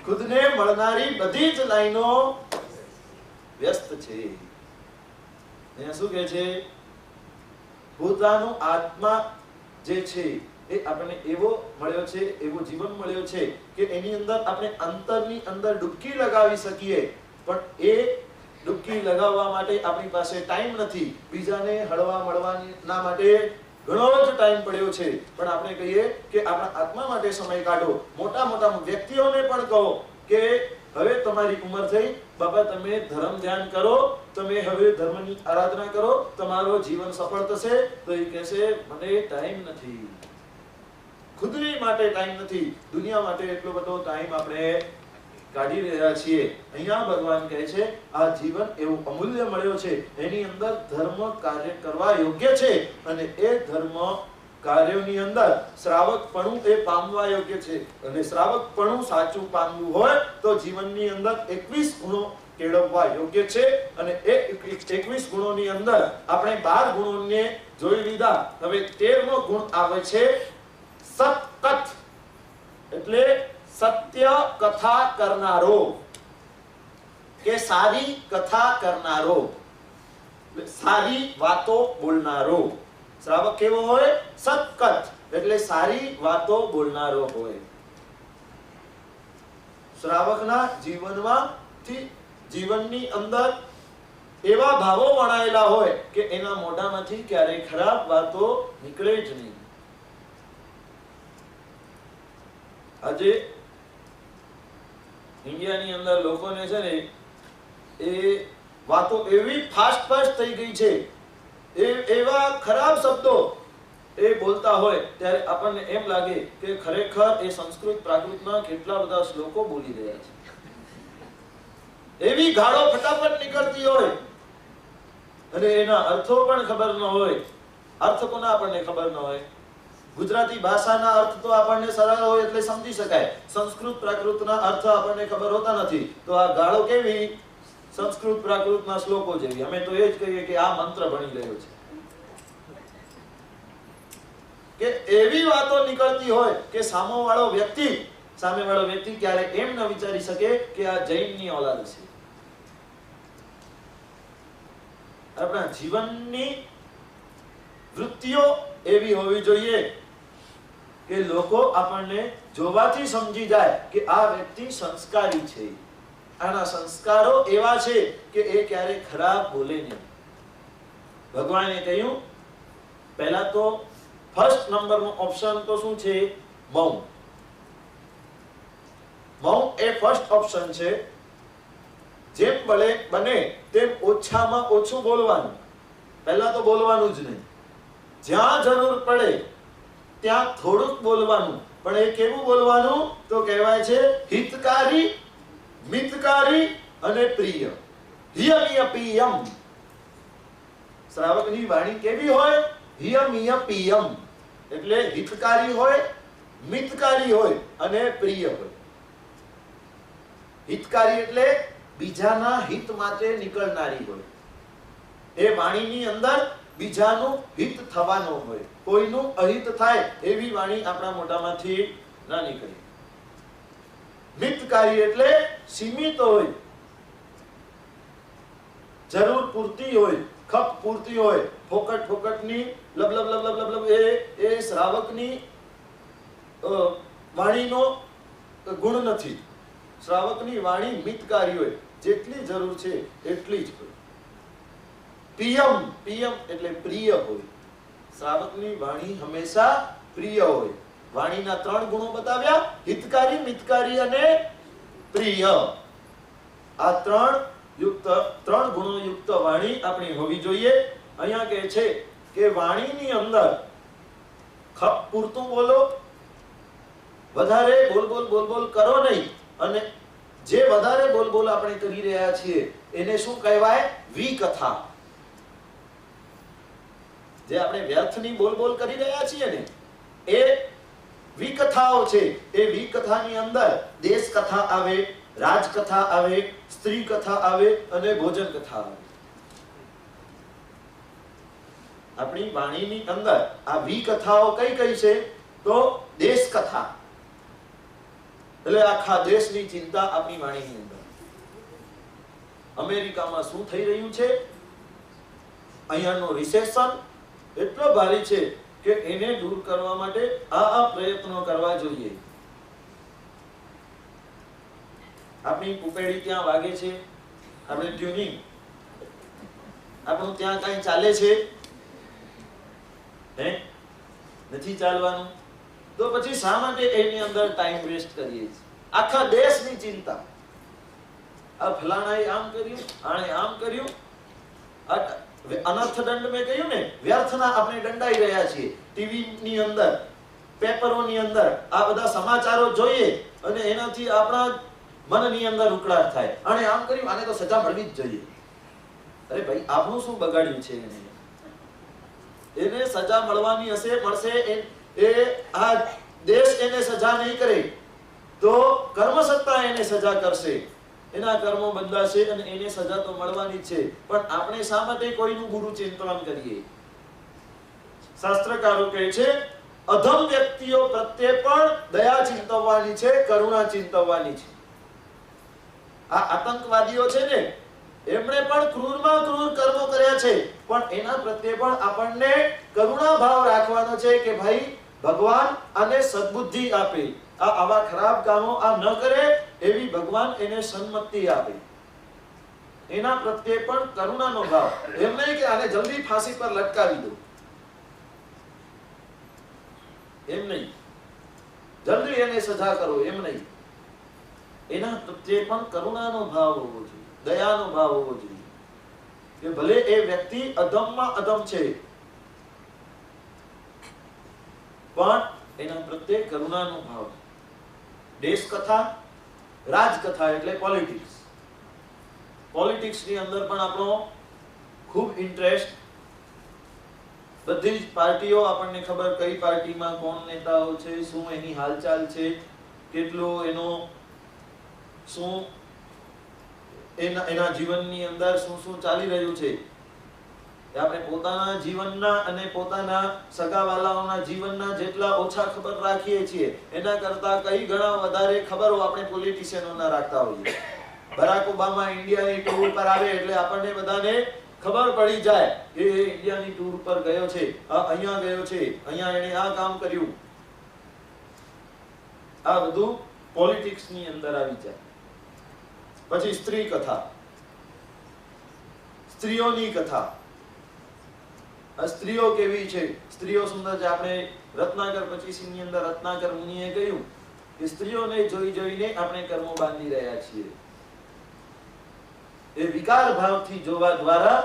ખુદને મળનારી બધી જ લાઈનો વ્યસ્ત છે. અહીંયા શું કહે છે? પોતાનો આત્મા જે છે એ આપણને એવો મળ્યો છે, એવો જીવન મળ્યો છે કે એની અંદર આપણે અંતરની અંદર ડૂબકી લગાવી શકીએ, પણ એ ડૂબકી લગાવવા માટે આપણી પાસે ટાઈમ નથી. બીજાને હળવા મળવાના માટે ઘણો જ ટાઈમ પડ્યો છે, પણ આપણે કહીએ કે આપણા આત્મા માટે સમય કાઢો. મોટા મોટા વ્યક્તિઓને પણ કહો કે હવે તમારી ઉંમર થઈ, બાબા તમે ધર્મ ધ્યાન કરો, તમે હવે ધર્મની આરાધના કરો, તમારો જીવન સફળ થશે. તો એ કહેશે મને ટાઈમ નથી, ખુદની માટે ટાઈમ નથી. દુનિયા માટે એટલો બધો ટાઈમ આપણે કાઢી રહ્યા છીએ. અહીંયા ભગવાન કહે છે આ જીવન એવું અમૂલ્ય મળ્યો છે, એની અંદર ધર્મ કાર્ય કરવા યોગ્ય છે, અને એ ધર્મ કાર્યોની અંદર શ્રાવકપણું એ પામવા યોગ્ય છે. અને શ્રાવકપણું સાચું પામવું હોય તો જીવનની અંદર 21 ગુણો કેળવવા યોગ્ય છે, અને એ 21 ગુણોની અંદર આપણે 12 ગુણોને જોઈ લીધા. હવે 13મો ગુણ આવે છે સત્કથ, એટલે સત્ય કથા કરનારો કે સારી કથા કરનારો, સારી વાતો બોલનારો. શ્રાવક કેવો હોય? સત્કથ, એટલે સારી વાતો બોલનારો હોય. શ્રાવકના જીવનની અંદર એવા ભાવો વણાયેલા હોય કે એના મોઢામાંથી ક્યારેય ખરાબ વાતો નીકળે જ નહીં. આજે ઇન્ડિયાની અંદર લોકોને છે ને એ વાતો એવી ફાસ્ટ થઈ ગઈ છે એવા ખરાબ શબ્દો એ બોલતા હોય ત્યારે આપણને એમ લાગે કે ખરેખર એ સંસ્કૃત પ્રાકૃતના કેટલા બધા શ્લોકો બોલી રહ્યા છે. એવી ગાળો ફટાફટ નીકળતી હોય અને એના અર્થો પણ ખબર ન હોય. અર્થ કોના આપણને ખબર ન હોય? ગુજરાતી ભાષાના અર્થ તો આપણને સરળ હોય એટલે સમજી શકાય. સંસ્કૃત પ્રાકૃતના અર્થ આપણને ખબર હોતા નથી. તો આ ગાળો કેવી? સંસ્કૃત પ્રાકૃતના શ્લોકો જેવી. અમે તો એ જ કહીએ કે આ મંત્ર ભણી ગયો છે. કે એવી વાતો નીકળતી હોય કે સામેવાળો વ્યક્તિ ક્યારે એમ ન વિચારી શકે કે આ જૈનની ઓલાદ છે. આપણા જીવનની વૃત્તિઓ એવી હોવી જોઈએ કે લોકો આપણને જોવાથી સમજી જાય કે આ વ્યક્તિ સંસ્કારી છે. આના સંસ્કારો એવા છે કે એ ક્યારે ખરાબ બોલે નહીં. ભગવાને કહ્યું પહેલા તો ફર્સ્ટ નંબરનો ઓપ્શન તો શું છે? મૌન. મૌન એ ફર્સ્ટ ઓપ્શન છે. જેમ બને તેમ ઓછામાં ઓછું બોલવાનું. પહેલા તો બોલવાનું જ નહીં. જ્યાં જરૂર પડે ત્યાં થોડુંક બોલવાનું. પણ એ કેવું બોલવાનું? તો કહેવાય છે હિતકારી, મિતકારી અને પ્રિય. હિયમિય પિયમ. શ્રાવકની વાણી કેવી હોય? હિયમિય પિયમ. એટલે હિતકારી હોય, મિતકારી હોય અને પ્રિય હોય. હિતકારી એટલે બીજાના હિત માટે નીકળનારી હોય. એ વાણીની અંદર બીજાનું હિત થવાનું હોય. કોઈનું અહિત થાય એવી વાણી આપણા મોઢામાંથી ના નીકળે. મિતકારી એટલે સીમિત હોય, જરૂર પૂરતી હોય, ખપ પૂરતી હોય. ફોકટની લબલબ લબલબ લબલબ એ શ્રાવકની વાણીનો ગુણ નથી. શ્રાવકની વાણી મિતકારી હોય. જેટલી જરૂર છે એટલી જ હોય. પિયમ એટલે પ્રિય હોય. શ્રાવકની વાણી હંમેશા પ્રિય હોય. વાણીના 3 ગુણો બતાવ્યા: હિતકારી, મિતકારી અને પ્રિય. આ 3 ગુણો યુક્ત વાણી આપણી હોવી જોઈએ. અહીંયા કહે છે કે વાણીની અંદર ખપ પૂરતું બોલો, વધારે બોલ કરો નહીં. અને જે વધારે બોલ આપણે કરી રહ્યા છીએ એને શું કહેવાય? વિકથા. જે આપણે વ્યર્થની બોલ કરી રહ્યા છીએ ને એ વિકથાઓ છે. એ વિકથાની અંદર દેશ કથા આવે, રાજ કથા આવે, સ્ત્રી કથા આવે અને ભોજન કથા આવે. આપણી વાણીની અંદર આ વિકથાઓ કઈ છે? તો દેશ કથા એટલે આખા દેશની ચિંતા આપણી વાણીની અંદર. અમેરિકામાં શું થઈ રહ્યું છે, અહીંયાનો રિસેશન એટલો ભારી છે કે એને દૂર કરવા માટે આ પ્રયત્નો કરવા જોઈએ. આપણી પુપેડી ત્યાં વાગે છે, આપણે ટ્યુનિંગ આપણું ત્યાં કઈ ચાલે છે? નથી ચાલવાનું. તો પછી શા માટે એની અંદર ટાઈમ વેસ્ટ કરીએ છીએ? આખા દેશની ચિંતા. આ ફલાણાએ આમ કર્યું, આણે આમ કર્યું. અનર્થ દંડ મેં કહ્યું ને, વ્યર્થના આપણે દંડાઈ રહ્યા છીએ. ટીવી ની અંદર, પેપરોની અંદર આ બધા સમાચારો જોઈએ અને એનાથી આપણા મનની અંદર ઉકળાટ થાય. આણે આમ કર્યું, આને તો સજા મળવી જ જોઈએ. અરે ભાઈ, આપણું શું બગાડ્યું છે? એને સજા મળવાની હશે, મળશે. એ આ દેશ એને સજા નહીં કરે તો કર્મસત્તા એને સજા કરશે. એના કર્મો બદલાશે અને એને સજા તો મળવાની જ છે. પણ આપણે શા માટે કોઈનું ગુરુ ચિંતન કરીએ? શાસ્ત્રકારો કહે છે અધમ વ્યક્તિઓ પ્રત્યે પણ દયા ચિંતવવાની છે, કરુણા ચિંતવવાની છે. આ આતંકવાદીઓ છે ને, એમણે પણ ક્રૂરમાં ક્રૂર કર્મો કર્યા છે, પણ એના પ્રત્યે પણ આપણને કરુણા ભાવ રાખવાનો છે કે ભાઈ ભગવાન આને સદબુદ્ધિ આપે, આવા ખરાબ કામો આ ન કરે એવી ભગવાન એને સન્મતિ આપે. એના પ્રત્યે પણ કરુણાનો ભાવ. એમ નહીં કે આને જલ્દી ફાંસી પર લટકાવી દો, એમ નહીં. જલ્દી એને સજા કરો, એમ નહીં. એના પ્રત્યે પણ કરુણાનો ભાવ હોવો જોઈએ, દયાનો ભાવ હોવો જોઈએ. કે ભલે એ વ્યક્તિ અધમમાં અધમ છે, પણ એના પ્રત્યે કરુણાનો ભાવ. દેશ કથા, રાજકથા એટલે પોલિટિક્સ. પોલિટિક્સની અંદર પણ આપણો ખૂબ ઇન્ટરેસ્ટ. બધી જ પાર્ટીઓ આપણને ખબર કઈ પાર્ટીમાં કોણ નેતાઓ છે, શું એની હાલચાલ છે, કેટલો એનો શું એના જીવનની અંદર શું શું ચાલી રહ્યું છે. આપણે પોતાના જીવનના અને પોતાના સગાવાલાઓના જીવનના જેટલા ઓછા ખબર રાખીએ છીએ એના કરતા કઈ ગણા વધારે ખબરો આપણે પોલિટિશિયનોના રાખતા હોઈએ. બરાક ઓબામા ઇન્ડિયાની ટૂર પર આવે એટલે આપણને બધાને ખબર પડી જાય કે ઇન્ડિયાની ટૂર પર ગયો છે, અહીંયા ગયો છે, અહીંયા એણે આ કામ કર્યું. આ બધું પોલિટિક્સની અંદર આવી જાય. પછી સ્ત્રી કથા, સ્ત્રીઓની કથા. આ સ્ત્રીઓ કેવી છે, સ્ત્રીઓ સુંદર છે. આપણે રત્નાકર 25 ની અંદર રત્નાકર મુનિએ કહ્યું કે સ્ત્રીઓને જોઈ જોઈને આપણે કર્મો બાંધી રહ્યા છીએ. એ વિકાર ભાવથી જોવા દ્વારા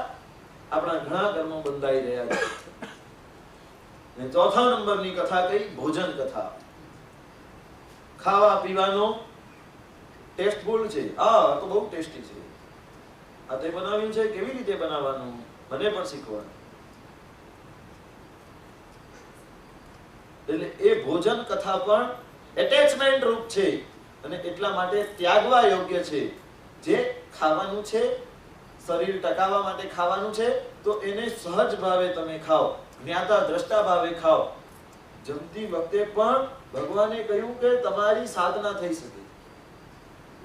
આપણા ઘણા કર્મો બંધાઈ રહ્યા છે. અને ચોથા નંબરની કથા કઈ? ભોજન કથા. ખાવા પીવાનો ટેસ્ટફુલ છે. આ તો બહુ ટેસ્ટી છે. આ તે બનાવ્યું છે, કેવી રીતે બનાવવાનું મને પણ શીખવાનું. એટલે એ ભોજન કથા પણ એટેચમેન્ટ રૂપ છે અને એટલા માટે ત્યાગવા યોગ્ય છે. જે ખાવાનું છે, શરીર ટકાવવા માટે ખાવાનું છે, તો એને સહજ ભાવે તમે ખાઓ, જ્ઞાતા દ્રષ્ટા ભાવે ખાઓ. જમતી વખતે પણ ભગવાને કહ્યું કે તમારી સાધના થઈ શકે.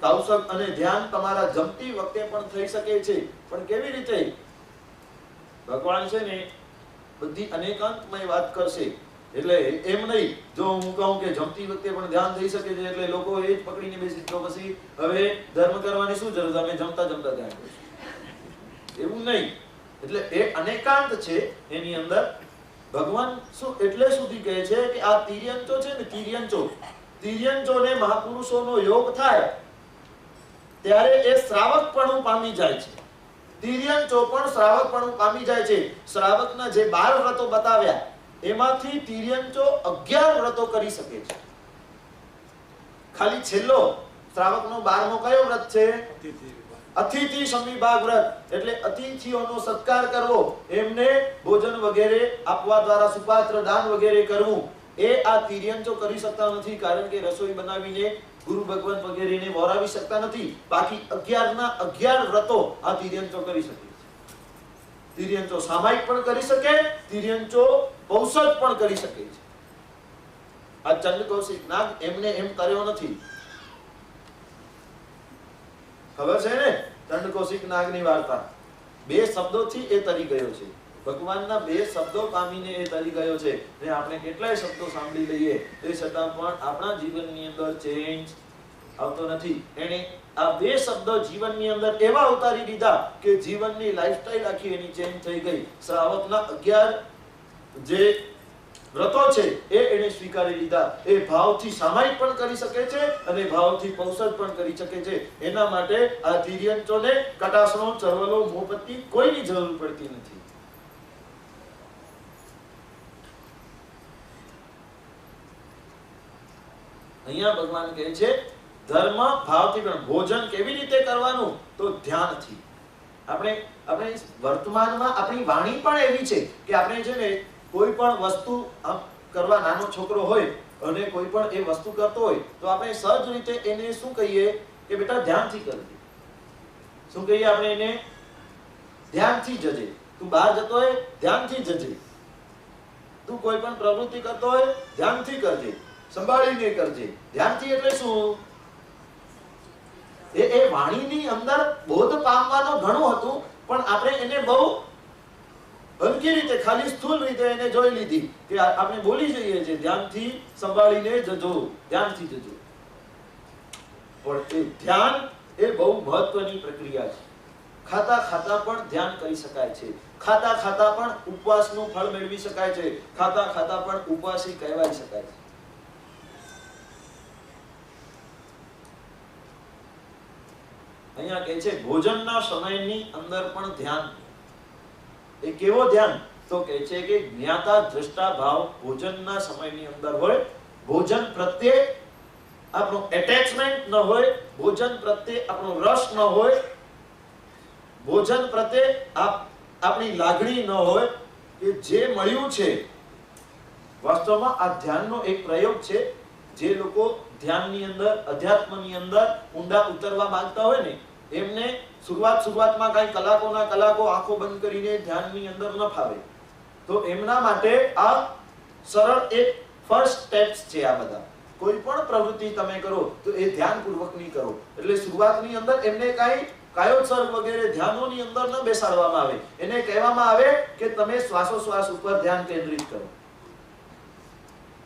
કૌશલ અને ધ્યાન તમારા જમતી વખતે પણ થઈ શકે છે. પણ કેવી રીતે? ભગવાન છે ને બધી અનેકાંતમય વાત કરશે. એટલે એમ નહીં જો હું કહું કે જમતી વખતે પણ ધ્યાન થઈ શકે છે એટલે લોકો એ જ પકડીને બેસી તો પછી હવે ધર્મ કરવાની શું જરૂર? અમે જમતા જમતા ધ્યાન કરીશું, એવું નહીં. એટલે એ અનેકાંત છે. એની અંદર ભગવાન શું એટલે સુધી કહે છે કે આ તિર્યંચો છે ને, તિર્યંચોને મહાપુરુષોનો યોગ થાય ત્યારે એ શ્રાવકપણું પામી જાય છે. તિર્યંચો પણ શ્રાવકપણું પામી જાય છે. શ્રાવકના જે 12 વ્રતો બતાવ્યા એમાંથી તિર્યંચો 11 વ્રતો કરી શકે છે. ખાલી છેલ્લો શ્રાવકનો 12મો કયો વ્રત છે? અતિથિ સમિભાગ વ્રત. એટલે અતિથિઓનો સત્કાર કરવો, એમને ભોજન વગેરે આપવા દ્વારા સુપાત્ર દાન વગેરે કરવું. એ આ તિર્યંચો કરી શકતા નથી, કારણ કે રસોઈ બનાવીને ગુરુ ભગવાન વગેરેને વોરાવી શકતા નથી. બાકી 11 ના 11 વ્રતો આ તિર્યંચો કરી શકે છે. તિર્યંચો સામાયિક પણ કરી શકે, તિર્યંચો પૌષધ પણ કરી શકે છે. આ ચંડ કૌશિક નાગ એમને એમ કર્યો નથી. ખબર છે ને ચંડ કૌશિક નાગની વાર્તા? 2 શબ્દોથી એ તરી ગયો છે. ભગવાનના 2 શબ્દો પામીને એ તરી ગયો છે. ને આપણે કેટલાય શબ્દો સાંભળી લઈએ તે છતાં પણ આપણા જીવનની અંદર ચેન્જ આવતો નથી. એને આ 2 શબ્દો જીવનની અંદર એવા ઉતારી દીધા કે જીવનની લાઈફસ્ટાઈલ આખી એની ચેન્જ થઈ ગઈ. શ્રાવકના 11 જે વ્રતો છે એ એને સ્વીકારી લીધા. એ ભાવથી સામાયિક પણ કરી શકે છે અને ભાવથી પૌષધ પણ કરી શકે છે. એના માટે આ તિર્યંચોને કટાસણો, ચરવલો, મોમબત્તી કોઈની જરૂર પડતી નથી. અહીંયા ભગવાન કહે છે ધર્મ ભાવથી પણ. ભોજન કેવી રીતે કરવાનું? તો ધ્યાનથી. આપણે વર્તમાનમાં આપણી વાણી પણ એવી છે કે આપણે છે ને કોઈ પણ વસ્તુ કરવા, નાનો છોકરો હોય અને કોઈ પણ એ વસ્તુ કરતો હોય તો આપણે સહજ રીતે એને શું કહીએ કે બેટા ધ્યાનથી કરજે. શું કહીએ આપણે એને? ધ્યાનથી જજે. તું બહાર જતો હોય ધ્યાનથી જજે. તું કોઈ પણ પ્રવૃત્તિ કરતો હોય ધ્યાનથી કરજે, સંભાળીને કરજે. ધ્યાનથી એટલે શું? એ વાણીની અંદર બોધ પામવાનો ઘણું હતું, પણ આપણે એને બહુ હલકી રીતે, ખાલી સ્થૂળ રીતે એને જોઈ લીધી કે આપણે બોલી જઈએ છીએ ધ્યાનથી સંભાળીને જજો, ધ્યાનથી જજો. પણ એ ધ્યાન એ બહુ મહત્વની પ્રક્રિયા છે. ખાતા ખાતા પણ ધ્યાન કરી શકાય છે. ખાતા ખાતા પણ ઉપવાસનું ફળ મેળવી શકાય છે. ખાતા ખાતા પણ ઉપવાસી કહેવાય શકાય છે. અહીંયા કહે છે ભોજનના સમયની અંદર પણ ધ્યાન. એ કેવો ધ્યાન? તો કહે છે કે જ્ઞાતા દ્રષ્ટા ભાવ ભોજનના સમયની અંદર હોય, ભોજન પ્રત્યે આપણો એટેચમેન્ટ ન હોય, ભોજન પ્રત્યે આપણો રસ ન હોય, ભોજન પ્રત્યે આપણી લાગણી ન હોય, કે જે મળ્યું છે. વાસ્તવમાં આ ધ્યાનનો એક પ્રયોગ છે. જે લોકો ધ્યાનની અંદર, અધ્યાત્મની અંદર ઊંડા ઉતરવા માંગતા હોય ને, એમને શરૂઆતમાં કઈ કલાકોના કલાકો આંખો બંધ કરીને ધ્યાનની અંદર ન ફાવે. તો એમના માટે આ સરળ એક ફર્સ્ટ સ્ટેપ્સ છે. આ બધા કોઈ પણ પ્રવૃત્તિ તમે કરો તો એ ધ્યાનપૂર્વકની કરો. એટલે શરૂઆતની અંદર એમને કઈ કાયોત્સર્ગ વગેરે ધ્યાનોની અંદર ન બેસાડવામાં આવે. એને કહેવામાં આવે કે તમે શ્વાસોશ્વાસ ઉપર ધ્યાન કેન્દ્રિત કરો.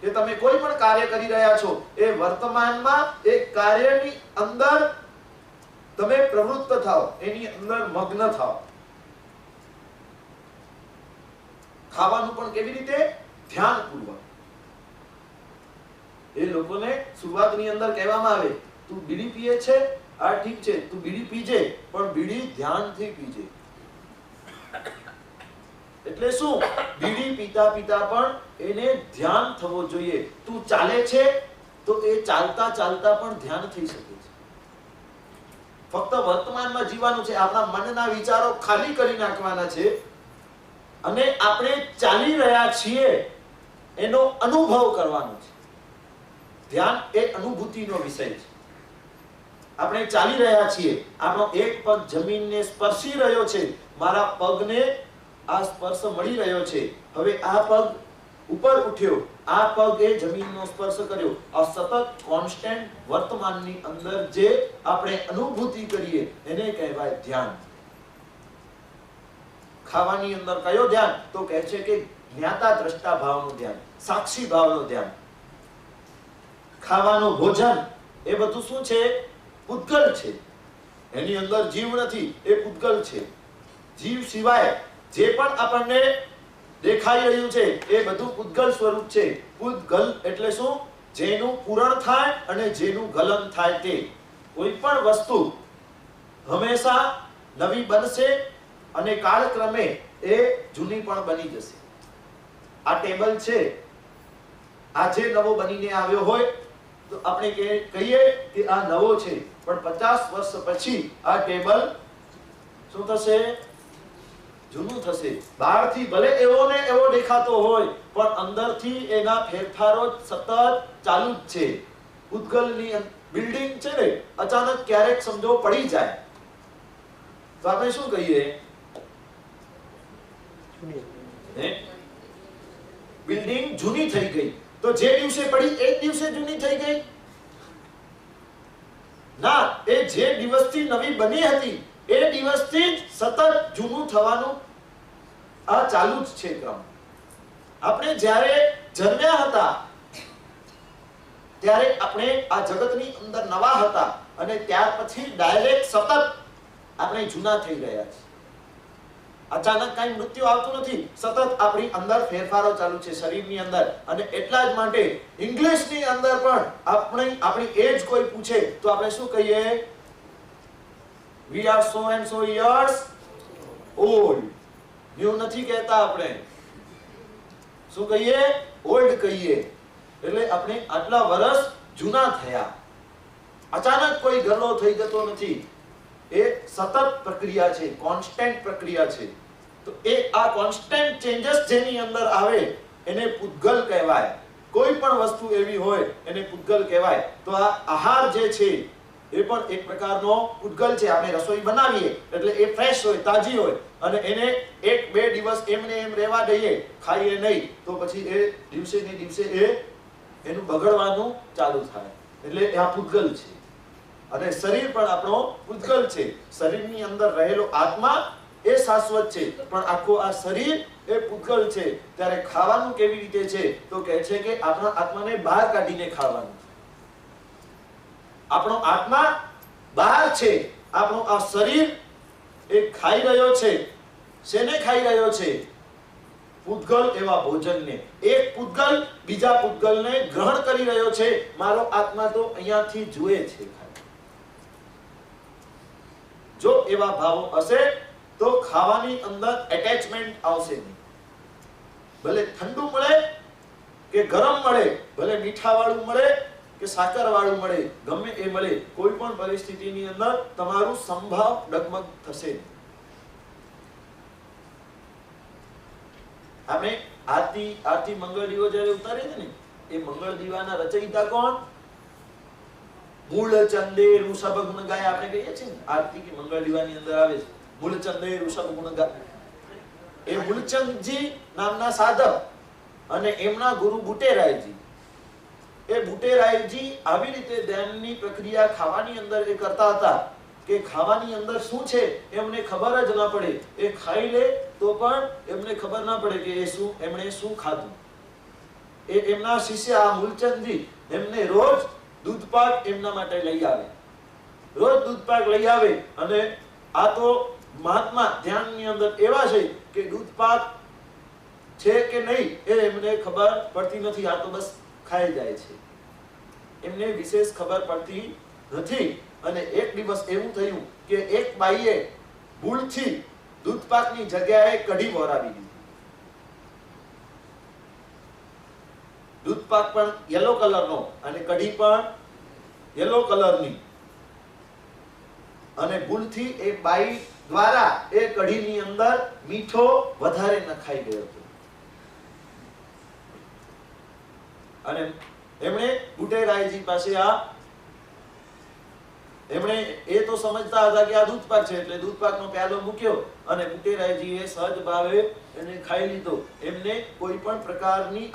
કે તમે કોઈ પણ કાર્ય કરી રહ્યા છો એ વર્તમાનમાં એક કાર્યની અંદર તમે પ્રવૃત્ત થાઓ, એની અંદર મગ્ન થાઓ. ખાવાનું પણ કેવી રીતે? ધ્યાનપૂર્વક. એ લોકોને શરૂઆતની અંદર કહેવામાં આવે તું બીડી પીએ છે, આ ઠીક છે, તું બીડી પીજે, પણ બીડી ધ્યાનથી પીજે. એટલે શું? બીડી પીતા પીતા પણ એને ધ્યાન થવો જોઈએ. તું ચાલે છે તો એ ચાલતા ચાલતા પણ ધ્યાન થઈ શકે છે. ફક્ત વર્તમાનમાં જીવવાનું છે. આપણા મનના વિચારો ખાલી કરી નાખવાના છે અને આપણે ચાલી રહ્યા છીએ એનો અનુભવ કરવાનો છે. ધ્યાન એ અનુભૂતિનો વિષય છે. આપણે ચાલી રહ્યા છીએ, આપણો એક પગ જમીનને સ્પર્શી રહ્યો છે, મારા પગને આ સ્પર્શ મળી રહ્યો છે. હવે આ પગ ઉપર ઉઠ્યો, આ પગ એ જમીનનો સ્પર્શ કર્યો. આ સતત કોન્સ્ટન્ટ વર્તમાનની અંદર જે આપણે અનુભૂતિ કરીએ એને કહેવાય ધ્યાન. ખાવાની અંદર કયો ધ્યાન? તો કહે છે કે જ્ઞાતા દ્રષ્ટા ભાવનું ધ્યાન, સાક્ષી ભાવનું ધ્યાન. ખાવાનું ભોજન એ બધું શું છે? પૂતગલ છે. એની અંદર જીવ નથી, એ પૂતગલ છે. જીવ સિવાય જે પણ આપણને દેખાઈ રહ્યું છે એ બધું પૂતગલ સ્વરૂપ છે. પૂતગલ એટલે શું? જેનું પૂરણ થાય અને જેનું ગલન થાય તે. કોઈ પણ વસ્તુ હંમેશા નવી બનશે અને કાળક્રમે એ જૂની પણ બની જશે. આ ટેબલ છે, આજે નવો બનીને આવ્યો હોય તો આપણે કહીએ કે આ નવો છે, પણ 50 વર્ષ પછી આ ટેબલ શું થશે? જૂનું થશે. બહારથી ભલે એવો ને એવો દેખાતો હોય પણ અંદરથી એના ફેરફારો સતત ચાલુ જ છે. ઉદ્ગલની બિલ્ડિંગ છે ને, અચાનક ક્યારેક સમજો પડી જાય તો આપણે શું કહીએ? બિલ્ડિંગ જૂની થઈ ગઈ. તો જે દિવસે પડી એ દિવસે જૂની થઈ ગઈ? ના, એ જે દિવસથી નવી બની હતી એ દિવસથી જ સતત જૂનું થવાનું આ ચાલુ જ છે ક્રમ. આપણે જ્યારે જન્મ્યા હતા ત્યારે આપણે આ જગતની અંદર નવા હતા અને ત્યાર પછી ડાયરેક્ટ સતત આપણે જૂના થઈ રહ્યા છીએ. અચાનક કઈ મૃત્યુ આવતું નથી, સતત આપણી અંદર ફેરફારો ચાલુ છે શરીરની અંદર. અને એટલા જ માટે ઇંગ્લિશની અંદર પણ આપણી એજ કોઈ પૂછે તો આપણે શું કહીએ? We are so and so years old. New નથી કહેતા આપણે. શું કહીએ? ઓલ્ડ કહીએ. એટલે આપણે આટલા વર્ષ જૂના થયા. અચાનક કોઈ ગરલો થઈ જતો નથી. એ સતત પ્રક્રિયા છે, કોન્સ્ટન્ટ પ્રક્રિયા છે. તો એ આ કોન્સ્ટન્ટ ચેન્જીસ જેની અંદર આવે એને પૂતગલ કહેવાય. કોઈ પણ વસ્તુ એવી હોય એને પૂતગલ કહેવાય. તો આ આહાર જે છે એ પણ એક પ્રકારનો પૂતગલ છે. આપણે રસોઈ બનાવીએ એટલે એ ફ્રેશ હોય, તાજી હોય અને એને 1-2 દિવસ એમને એમ રહેવા દઈએ, ખાઈએ નહીં તો પછી એ દિવસે ને દિવસે એનું બગડવાનું ચાલુ થાય. એટલે આ પૂતગલ છે. અને શરીર પણ આપણો પૂતગલ છે. શરીરની અંદર રહેલો આત્મા એ શાશ્વત છે, પણ આખો આ શરીર એ પૂતગલ છે. ત્યારે ખાવાનું કેવી રીતે છે? તો કહે છે કે આપણા આત્માને બહાર કાઢીને ખાવાનું. આપણો આત્મા બહાર છે, આપણો આ શરીર એ ખાઈ રહ્યો છે. શેને ખાઈ રહ્યો છે? પૂતગલ એવા ભોજનને. એક પૂતગલ બીજા પૂતગલને ગ્રહણ કરી રહ્યો છે. મારો આત્મા તો અહીંયાથી જુએ છે. જો એવા ભાવો હશે તો ખાવાની અંદર એટેચમેન્ટ આવશે નહીં. ભલે ઠંડુ મળે કે ગરમ મળે, ભલે મીઠા વાળું મળે કે સાકર વાળું મળે, ગમે એ મળે, કોઈ પણ પરિસ્થિતિની અંદર તમારું સંભાવ ડગમગ થશે. આપણે આરતી મંગળ દીવો જ્યારે ઉતારે છે ને, એ મંગળ દીવાના રચયિતા કોણ? મૂળચંદે ઋષભ ગુણ ગાય આપણે કહીએ છીએ ને, આરતી કે મંગળ દીવાની અંદર આવે છે મૂળચંદે ઋષભ ગુણ ગાય. એ મૂળચંદજી નામના સાધક અને એમના ગુરુ બુટેરાયજી, એ બુટેરાયજી આવી રીતે ધ્યાનની પ્રક્રિયા ખાવાની અંદર એ કરતા હતા કે ખાવાની અંદર શું છે એમને ખબર જ ના પડે. એ ખાઈ લે તો પણ એમને ખબર ના પડે કે એમણે શું ખાધું. એમના શિષ્ય આ મૂળચંદજી એમને રોજ દૂધપાક એમના માટે લઈ આવે, રોજ દૂધપાક લઈ આવે. અને આ તો મહાત્મા ધ્યાનની અંદર એવા છે કે દૂધપાક છે કે નહીં એ એમને ખબર પડતી નથી, આ તો બસ ખાઈ જાય છે, એમને વિશેષ ખબર પડતી નથી. અને એક દિવસ એવું થયું કે એક બાઈએ ભૂલથી દૂધપાકની જગ્યાએ કઢી વરાવી દીધી. દૂધપાક પણ યલો કલરનો અને કઢી પણ યલો કલરની, અને ભૂલથી એ બાઈ દ્વારા એ કઢીની અંદર મીઠો વધારે નખાઈ ગયો હતો. અને એમણે બુટેરાયજી પાસે એમણે એ તો સમજતા હતા કે આ દૂધપાક છે એટલે દૂધપાકનો પ્યાલો મૂક્યો અને બુટેરાયજીએ સહજ ભાવે એને ખાઈ લીધો. એમને કોઈ પણ પ્રકારની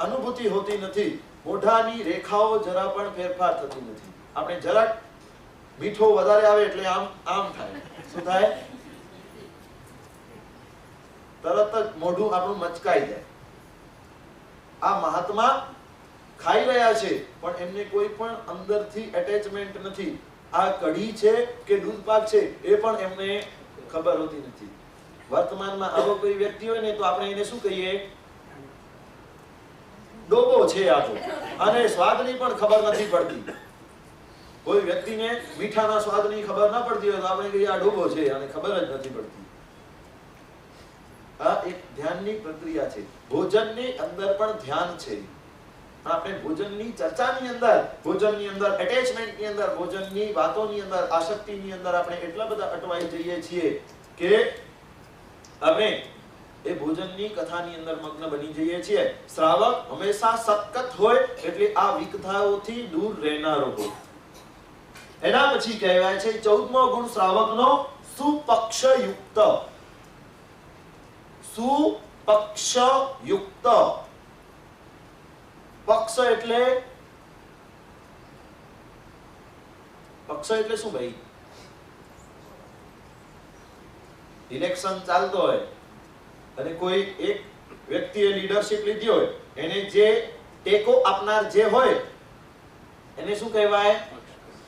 અનુભૂતિ હોતી નથી, મોઢાની રેખાઓ જરા પણ ફેરફાર થતી નથી. આપણે જરાક મીઠો વધારે આવે એટલે આમ થાય, શું થાય? તરત જ મોઢું આપણું મચકાઈ જાય. આ મહાત્મા ખાઈ રહ્યા છે પણ એમને કોઈ પણ અંદરથી એટેચમેન્ટ નથી. આ કઢી છે કે દૂધપાક છે એ પણ એમને ખબર હોતી નથી. વર્તમાનમાં આવો કોઈ વ્યક્તિ હોય ને તો આપણે એને શું કહીએ? ડોબો છે આ તો, અને સ્વાદની પણ ખબર નથી પડતી. કોઈ વ્યક્તિને મીઠાના સ્વાદની ખબર ના પડતી હોય તો આપણે કહીએ આ ડોબો છે અને ખબર જ નથી પડતી. આ એક ધ્યાનની પ્રક્રિયા છે. ભોજનની અંદર પણ ધ્યાન છે. આપણે ભોજનની ચર્ચાની અંદર, ભોજનની અંદર એટેચમેન્ટની અંદર, ભોજનની વાતોની અંદર, આસક્તિની અંદર આપણે એટલા બધા અટવાઈ જઈએ છીએ કે આપણે એ ભોજનની કથાની અંદર મગ્ન બની જઈએ છીએ. શ્રાવક હંમેશા સતત હોય એટલે આ વિકથાઓથી દૂર રહેનારો હોય. એના પછી કહેવાય છે 14મો ગુણ શ્રાવકનો સુપક્ષયુક્ત. સુપક્ષયુક્ત. પક્ષ એટલે શું ભાઈ? ઇલેક્શન ચાલતો હોય અને કોઈ એક વ્યક્તિએ લીડરશિપ લીધી હોય, એને જે ટેકો આપનાર જે હોય એને શું કહેવાય?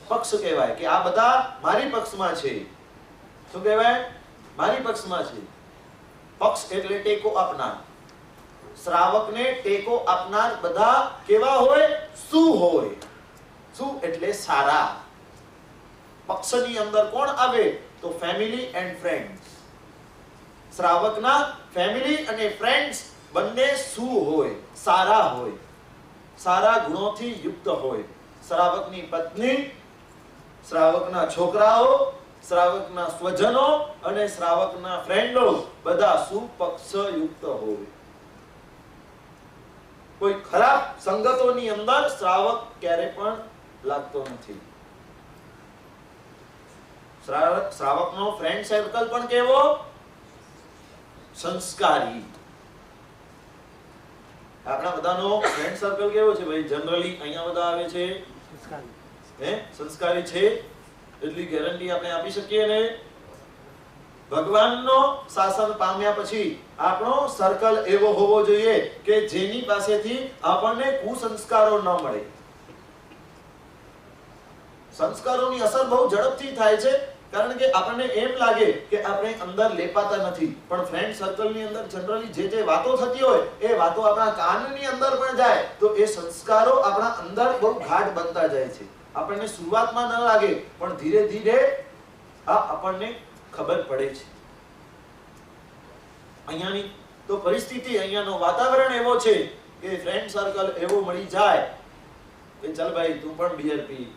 પક્ષ કહેવાય. કે આ બધા મારી પક્ષમાં છે. શું કહેવાય? મારી પક્ષમાં છે. પક્ષ એટલે ટેકો આપનાર. શ્રાવકને ટેકો આપનાર બધા કેવા હોય? શું હોય? શું એટલે સારા. પક્ષની અંદર કોણ આવે? તો ફેમિલી એન્ડ ફ્રેન્ડ્સ. શ્રાવકના ફેમિલી અને ફ્રેન્ડ્સ બંને શું હોય? સારા હોય, સારા ગુણોથી યુક્ત હોય. શ્રાવકની પત્ની, શ્રાવકના છોકરાઓ, શ્રાવકના સ્વજનો અને શ્રાવકના ફ્રેન્ડો બધા સુપક્ષયુક્ત હોય. કોઈ ખરાબ સંગતોની અંદર શ્રાવક ક્યારે પણ લાગતો નથી. શ્રાવકનો ફ્રેન્ડ સર્કલ પણ કેવો? સંસ્કારી. આપણા બધાનો ફ્રેન્ડ સર્કલ કેવો છે ભાઈ? જનરલી અહીંયા બધા આવે છે સંસ્કારી છે એટલી ગેરંટી આપણે આપી શકીએ ને? ભગવાનનો શાસન પામ્યા પછી આપણો સર્કલ એવો હોવો જોઈએ કે જેની પાસેથી આપણને કુસંસ્કારો ન મળે. સંસ્કારોની અસર બહુ ઝડપથી થાય છે કારણ કે આપણને એમ લાગે કે આપણે અંદર લેપાતા નથી, પણ ફ્રેન્ડ સર્કલની અંદર જનરલી જે વાતો થતી હોય એ વાતો આપણા કાનની અંદર પણ જાય તો એ સંસ્કારો આપણા અંદર બહુ ગાઢ બનતા જાય છે. આપણને શરૂઆતમાં ન લાગે પણ ધીરે ધીરે આ આપણને ખબર પડે છે. અહીંયાની તો પરિસ્થિતિ, અહીંયાનો વાતાવરણ એવો છે કે ફ્રેન્ડ સર્કલ એવો મળી જાય કે ચાલ ભાઈ તું પણ બિયર પી.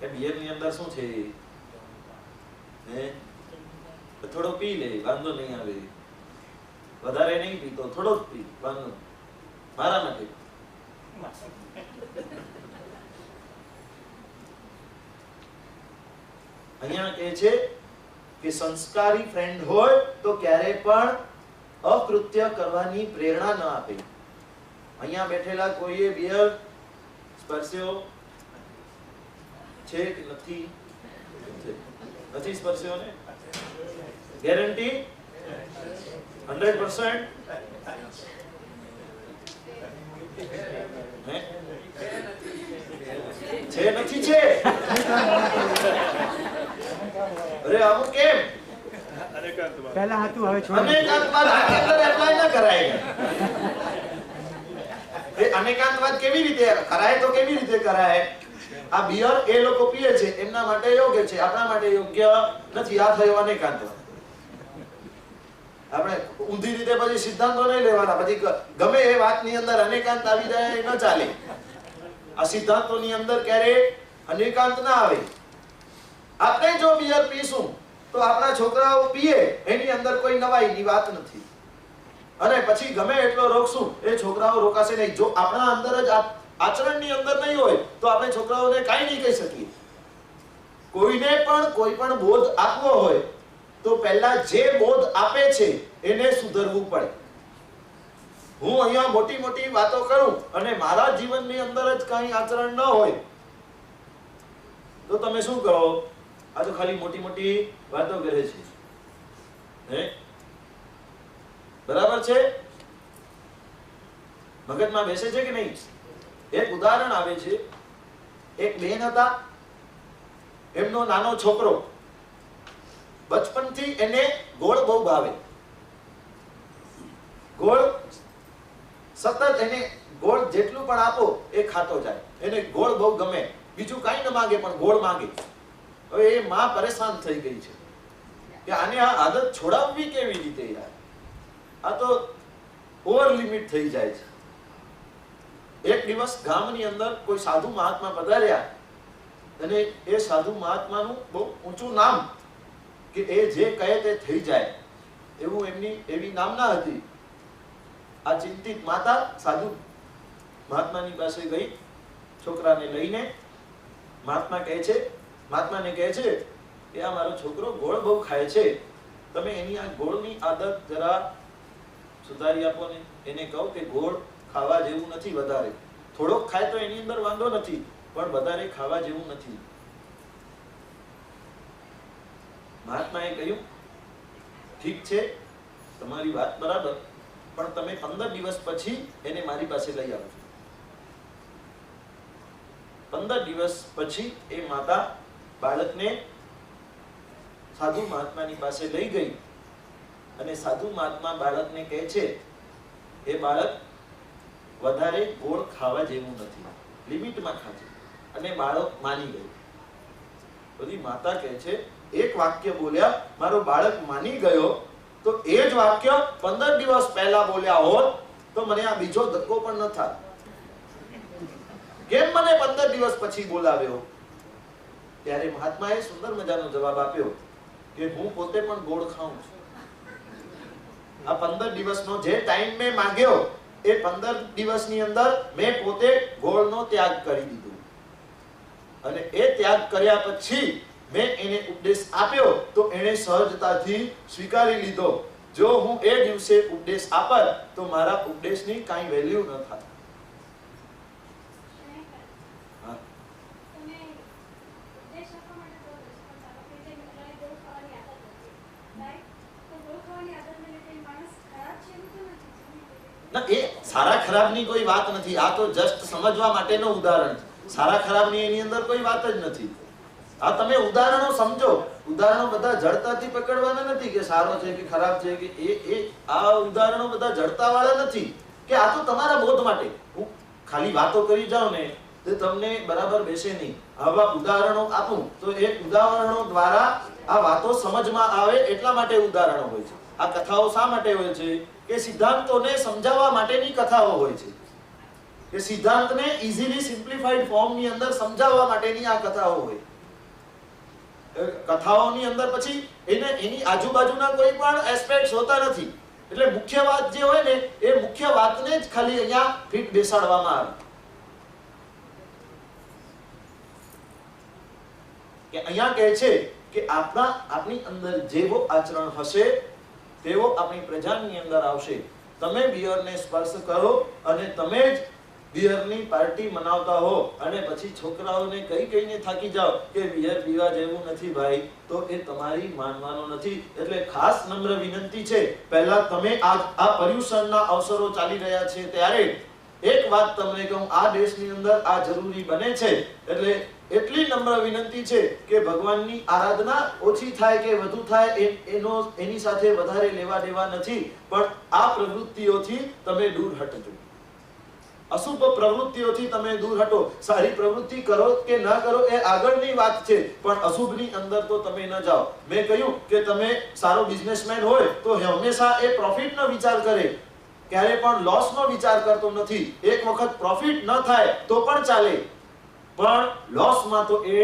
કે બિયર ની અંદર શું છે, હે થોડો પી લે, વાંધો નહીં આવે, વધારે નહીં પીતો, થોડો જ પી, વાંધો મારા માટે. અહીંયા કહે છે કે સંસ્કારી ફ્રેન્ડ હોય તો ક્યારે પણ અકૃત્ય કરવાની પ્રેરણા ન આપે. અહીંયા બેઠેલા કોઈએ બિયર સ્પર્શ્યો છે કે નથી? નથી સ્પર્શ્યો ને? ગેરંટી 100%? છે નથી છે? અરે આવું કેમ? પહેલા હતું, હવે છોડ. અનેકાંતવાદ આની અંદર એપ્લાય ન કરાય. એ અનેકાંતવાદ કેવી રીતે કરાય? તો કેવી રીતે કરાય? આ બિયર એ લોકો પીએ છે એમના માટે યોગ્ય છે, આપણા માટે યોગ્ય નથી. આ થયો અનેકાંતવાદ. આપણે ઊંધી રીતે પછી સિદ્ધાંતો નહીં લેવાના. પછી ગમે એ વાતની અંદર અનેકાંત આવી જાય એ ન ચાલે. આ સિદ્ધાંતોની અંદર ક્યારે અનેકાંત ના આવે. આપણે જો બિયર પીશું તો આપણા છોકરાઓ પીએ એની અંદર કોઈ નવાઈની વાત નથી. અને પછી ગમે એટલો રોકશું એ છોકરાઓ રોકાશે નહીં. જો આપણા અંદર જ આચરણની અંદર નહીં હોય તો આપણે છોકરાઓને કાંઈ નહીં કહી શકીએ. કોઈને પણ કોઈ પણ બોધ આપવો હોય તો પહેલા જે બોધ આપે છે એને સુધરવું પડે. હું અહીંયા મોટી મોટી વાતો કરું અને મારા જીવનની અંદર જ કાંઈ આચરણ ન હોય તો તમે શું કહો? આ તો ખાલી મોટી મોટી વાતો કરે છે. હે, બરાબર છે? મગજમાં બેસે છે કે નહીં? એક ઉદાહરણ આવે છે. એક બેન હતા, એમનો નાનો છોકરો. બચપનથી એને ગોળ બહુ ભાવે. ગોળ સતત એને ગોળ જેટલું પણ આપો એ ખાતો જાય. એને ગોળ બહુ ગમે. બીજું કાંઈ ન માંગે પણ ગોળ માંગે. હવે એ માં પરેશાન થઈ ગઈ છે કે આને આ આદત છોડાવવી કેવી રીતે યાર? આ તો ઓવર લિમિટ થઈ જાય છે. એક દિવસ ગામની અંદર કોઈ સાધુ મહાત્મા પધાર્યા અને એ સાધુ મહાત્માનું બહુ ઊંચું નામ કે એ જે કહે તે થઈ જાય એવું એમની એવી નામના હતી. આ ચિંતિત માતા સાધુ મહાત્માની પાસે ગઈ છોકરાને લઈને. મહાત્માને કહે છે કે આ મારો છોકરો ગોળ બહુ ખાય છે, તમે એની આ ગોળની આદત જરા સુધારી આપો ને. એને કહો કે ગોળ ખાવા જેવું નથી. વધારે થોડોક ખાય તો એની અંદર વાંધો નથી, પણ વધારે ખાવા જેવું નથી. મહાત્માએ કહ્યું ઠીક છે, તમારી વાત બરાબર, પણ તમે 15 દિવસ પછી એને મારી પાસે લઈ આવજો. 15 દિવસ પછી એ માતા બાળકને સાધુ મહાત્માની પાસે લઈ ગઈ અને સાધુ મહાત્મા બાળકને કહે છે એ બાળક વધારે ગોળ ખાવા જેવું નથી, લિમિટમાં ખાજે. અને બાળક માની ગયું. બધી માતા કહે છે એક વાક્ય બોલ્યા, મારો બાળક માની ગયો, તો એ જ વાક્ય 15 દિવસ પહેલા બોલ્યા હોત તો મને આ બીજો ધક્કો પણ ન થાત. કેમ મને 15 દિવસ પછી બોલાવ્યો? ત્યારે મહાત્માએ સુંદર મજાનો જવાબ આપ્યો કે હું પોતે પણ ગોળ ખાઉં છું. આ 15 દિવસનો જે ટાઈમ મેં માંગ્યો એ 15 દિવસની અંદર મેં પોતે ગોળનો ત્યાગ કરી દીધો. અને એ ત્યાગ કર્યા પછી મેં એને ઉપદેશ આપ્યો તો એણે સહજતાથી સ્વીકારી લીધો. જો હું એ દિવસે ઉપદેશ આપત તો મારા ઉપદેશની કાંઈ વેલ્યુ ન થાત. ના, એ સારા ખરાબની કોઈ વાત નથી. આ તો જસ્ટ સમજવા માટેનો ઉદાહરણ છે. સારા ખરાબની એની અંદર કોઈ વાત જ નથી. આ તમે ઉદાહરણો સમજો. ઉદાહરણો બધા જડતાથી પકડવાના નથી કે સારો છે કે ખરાબ છે કે આ ઉદાહરણો બધા જડતા વાળા નથી કે આ તો તમારા બોધ માટે. હું ખાલી વાતો કરી જાઉં ને તો તે તમને બરાબર બેસે નહીં. આવા ઉદાહરણો આપું તો એ ઉદાહરણો દ્વારા આ વાતો સમજમાં આવે એટલા માટે ઉદાહરણો હોય છે. આ કથાઓ શા માટે હોય છે? કે સિદ્ધાંતોને સમજાવવા માટેની કથાઓ હોય છે, કે સિદ્ધાંતને ઈઝીલી સિમ્પ્લિફાઈડ ફોર્મની અંદર સમજાવવા માટેની આ કથાઓ હોય. કથાઓની અંદર પછી એની આજુબાજુના કોઈ પણ એસ્પેક્ટ્સ હોતા નથી. એટલે મુખ્ય વાત જે હોય ને એ મુખ્ય વાતને જ ખાલી અહીંયા ફિટ બેસાડવામાં આવે. કે અહીંયા કહે છે કે આપણી અંદર જેવો આચરણ હશે તેવો આપણી પ્રજાની અંદર આવશે. તમે બિયરને સ્પર્શ કરો અને તમે જ બિયરની પાર્ટી મનાવતા હો અને પછી છોકરાઓને કહીને થાકી જાઓ કે બિયર પીવા જેવું નથી ભાઈ, તો એ તમારી માનવાનું નથી. એટલે ખાસ નમ્ર વિનંતી છે, પહેલા તમે આ પર્યુષણના અવસરો ચાલી રહ્યા છે ત્યારે એક વાત તમને કહું, આ દેશની અંદર આ જરૂરી બને છે. એટલે એટલી નમ્ર વિનંતી છે કે ભગવાનની આરાધના ઓછી થાય કે વધુ થાય એની સાથે વધારે લેવા દેવા નથી, પણ આ પ્રવૃત્તિઓથી તમે દૂર હટજો. અશુભ પ્રવૃત્તિઓથી તમે દૂર હટો. સારી પ્રવૃત્તિ કરો કે ન કરો એ આગળની વાત છે, પણ અશુભની અંદર તો તમે ન જાઓ. મેં કહ્યું કે તમે સારો બિઝનેસમેન હોય તો હંમેશા એ પ્રોફિટનો વિચાર કરે, ક્યારે પણ લોસનો વિચાર કરતો નથી. એક વખત પ્રોફિટ ન થાય તો પણ ચાલે, પણ લોસમાં તો એ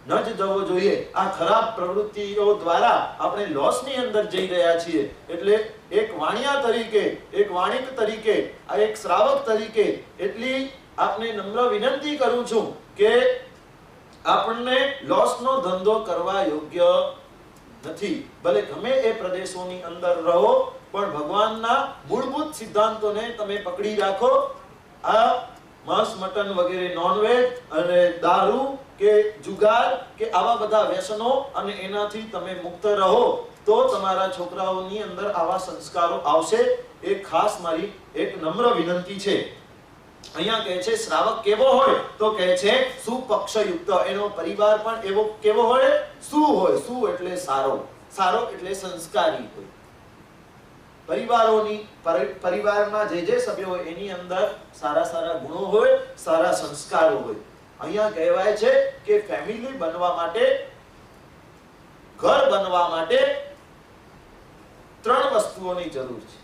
ન જ જવો જોઈએ. આ ખરાબ પ્રવૃત્તિઓ દ્વારા આપણે લોસની અંદર જઈ રહ્યા છીએ. એટલે એક વાણિયા તરીકે, એક વાણિક તરીકે, આ એક શ્રાવક તરીકે એટલી આપને નમ્ર વિનંતી કરું છું કે આપણને લોસનો ધંધો કરવા યોગ્ય નથી. ભલે ગમે એ પ્રદેશોની અંદર રહો, પણ ભગવાનના મૂળભૂત સિદ્ધાંતોને તમે પકડી રાખો. આ માંસ મટન વગેરે નોનવેજ અને દારૂ કે જુગાર કે આવા બધા વ્યસનો અને એનાથી તમે મુક્ત રહો તો તમારા છોકરાઓની અંદર આવા સંસ્કારો આવશે. એ ખાસ મારી એક નમ્ર વિનંતી છે. અહીંયા કહે છે શ્રાવક કેવો હોય તો કહે છે સુપક્ષયુક્ત. એનો પરિવાર પણ એવો કેવો હોય? શું હોય? શું એટલે સારો, સારો એટલે સંસ્કારી હોય. પરિવારમાં જે સભ્યો હોય એની અંદર સારા ગુણો હોય, સારા સંસ્કારો હોય. અહીંયા કહેવાય છે કે ફેમિલી બનવા માટે, ઘર બનવા માટે 3 વસ્તુઓની જરૂર છે.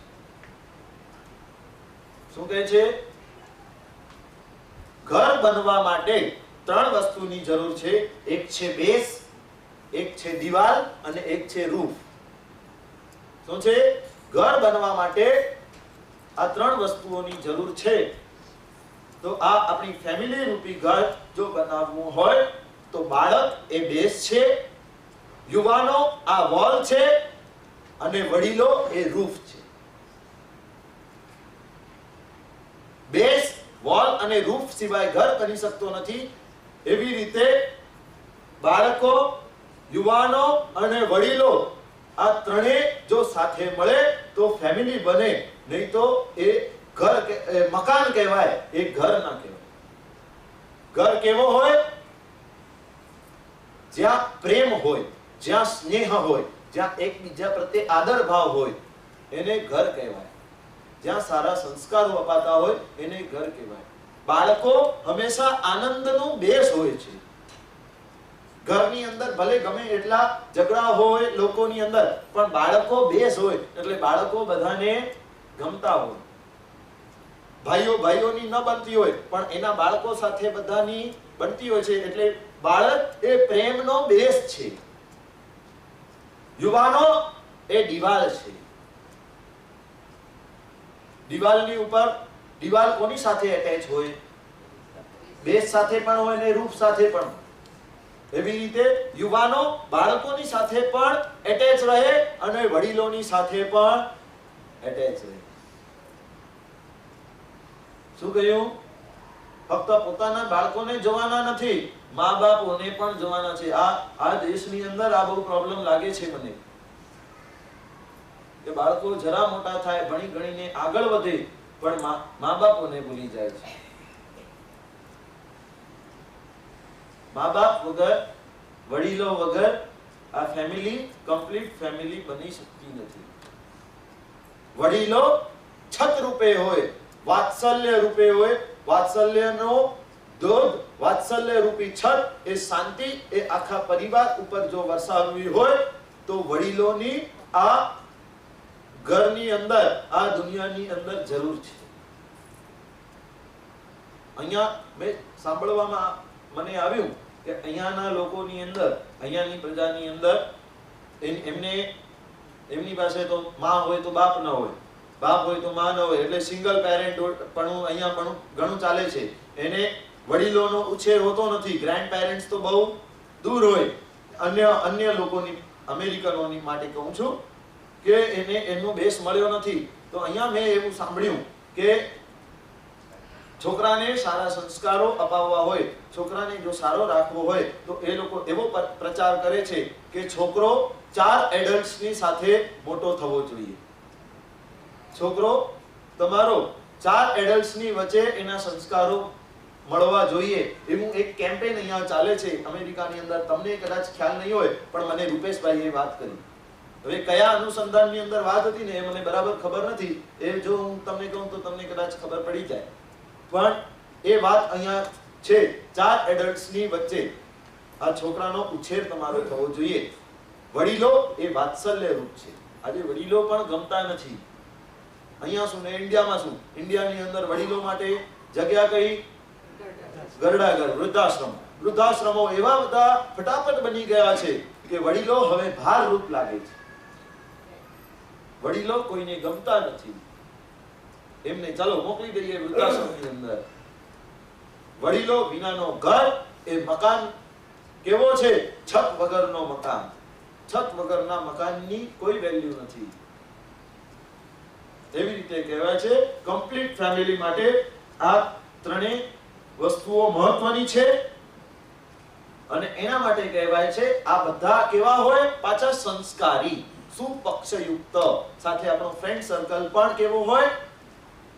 શું કહે છે? ઘર બનવા માટે 3 વસ્તુની જરૂર છે. એક છે બેઝ, એક છે દિવાલ અને એક છે રૂફ. શું છે? ઘર બનવા માટે આ 3 વસ્તુઓની જરૂર છે. તો આ આપણી ફેમિલી રૂપી ઘર જો બનાવવું હોય તો બાળક એ બેઝ છે, યુવાનો આ વોલ છે અને વડીલો એ રૂફ છે. બેઝ, વોલ અને રૂફ સિવાય ઘર બની શકતો નથી. એવી રીતે બાળકો, યુવાનો અને વડીલો આ ત્રણેય જો સાથે મળે તો ફેમિલી બને, નહીં તો એ ઘર મકાન કહેવાય, એ ઘર ના કહેવાય. ઘર કેવો હોય? જ્યાં પ્રેમ હોય, જ્યાં સ્નેહ હોય, જ્યાં એકબીજા પ્રત્યે આદર ભાવ હોય એને ઘર કહેવાય. જ્યાં સારા સંસ્કારો અપાતા હોય એને ઘર કહેવાય. બાળકો હંમેશા આનંદનું બેઝ હોય છે. ઘરની અંદર ભલે ગમે એટલા ઝઘડા હોય લોકોની અંદર, પણ બાળકો બેઝ હોય એટલે બાળકો બધાને ગમતા હોય. ભાઈઓની ન બનતી હોય પણ એના બાળકો સાથે બધાની બનતી હોય છે. એટલે બાળક એ પ્રેમનો બેઝ છે. યુવાનો એ દિવાલ છે. દિવાલની ઉપર, દિવાલ કોની સાથે એટેચ હોય? બેઝ સાથે પણ હોય ને રૂફ સાથે પણ. એવી રીતે યુવાનો બાળકોની સાથે પણ એટેચ રહે અને વડીલોની સાથે પણ એટેચ રહે. શું કહ્યું? ફક્ત પોતાના બાળકોને જોવાના નથી, મા બાપોને પણ જોવાના છે. આ દેશની અંદર આ બહુ પ્રોબ્લેમ લાગે છે મને, કે બાળકો જરા મોટા થાય, ભણી ગણીને આગળ વધે, પણ મા બાપોને ભૂલી જાય છે. મા બાપ વગર, વડીલો વગર આ ફેમિલી કમ્પ્લીટ ફેમિલી બની શકતી નથી. વડીલો છત રૂપે હોય, વાત્સલ્ય રૂપે હોય. વાત્સલ્યનો દોધ વાત્સલ્ય રૂપી છત એ શાંતિ એ આખા પરિવાર ઉપર જો વરસાવવી હોય તો વડીલોની આ ઘરની અંદર, આ દુનિયાની અંદર જરૂર છે. અહીંયા મેં સાંભળવામાં મને આવ્યું કે અહીંયાના લોકોની અંદર, અહીંયાની પ્રજાની અંદર એમની પાસે તો માં હોય તો બાપ ન હોય, બાપ હોય તો માં ન હોય, એટલે સિંગલ પેરેન્ટ પણ અહીંયા પણ ઘણું ચાલે છે. એને વડીલોનો ઉછેર હોતો નથી. ગ્રેન્ડ પેરેન્ટ્સ તો બહુ દૂર હોય. અન્ય લોકોની, અમેરિકનોની માટે કહું છું કે એને એનો બેસ મળ્યો નથી. તો અહીંયા મેં એવું સાંભળ્યું કે છોકરાને સારા સંસ્કારો અપાવવા હોય, છોકરાને જો સારો રાખવો હોય તો એ લોકો એવો પ્રચાર કરે છે કે છોકરો 4 એડલ્ટ્સની સાથે મોટો થવો જોઈએ. છોકરો તમારો 4 એડલ્ટ્સની વચ્ચે એના સંસ્કારો મળવા જોઈએ. એવું એક કેમ્પેન અહીંયા ચાલે છે અમેરિકાની અંદર. તમને કદાચ ખ્યાલ નહીં હોય, પણ મને રૂપેશભાઈએ વાત કરી. હવે કયા અનુસંધાનની અંદર વાત હતી ને એ મને બરાબર ખબર નથી. એ જો હું તમને કહું તો તમને કદાચ ખબર પડી જાય. પણ એ વાત અહીંયા છે, 4 એડલ્ટ્સની વચ્ચે આ છોકરાનો ઉછેર તમારો થવો જોઈએ. વડીલો એ વાત્સલ્ય રૂપ છે. આજે વડીલો પણ ગમતા નથી. અહીંયા શું ને ઇન્ડિયામાં શું? ઇન્ડિયાની અંદર વડીલો માટે જગ્યા કઈ? ગરડાઘર, વૃદ્ધાશ્રમ. વૃદ્ધાશ્રમો એવા બધા ફટાફટ બની ગયા છે કે વડીલો હવે ભાર રૂપ લાગે છે. વડીલો કોઈને ગમતા નથી. એમને ચાલો મોકલી દઈએ વૃદ્ધાશ્રમની અંદર. વડીલો વિનાનો ઘર એ મકાન કેવો છે? છત વગરનો મકાન. છત વગરના મકાનની કોઈ વેલ્યુ નથી. એવી રીતે કહેવાય છે કમ્પ્લીટ ફેમિલી માટે આ ત્રણેય વસ્તુઓ મહત્વની છે. અને એના માટે કહેવાય છે આ બધા કેવા હોય? પાછા સંસ્કારી, સુપક્ષયુક્ત. સાથે આપણો ફ્રેન્ડ સર્કલ પણ કેવો હોય?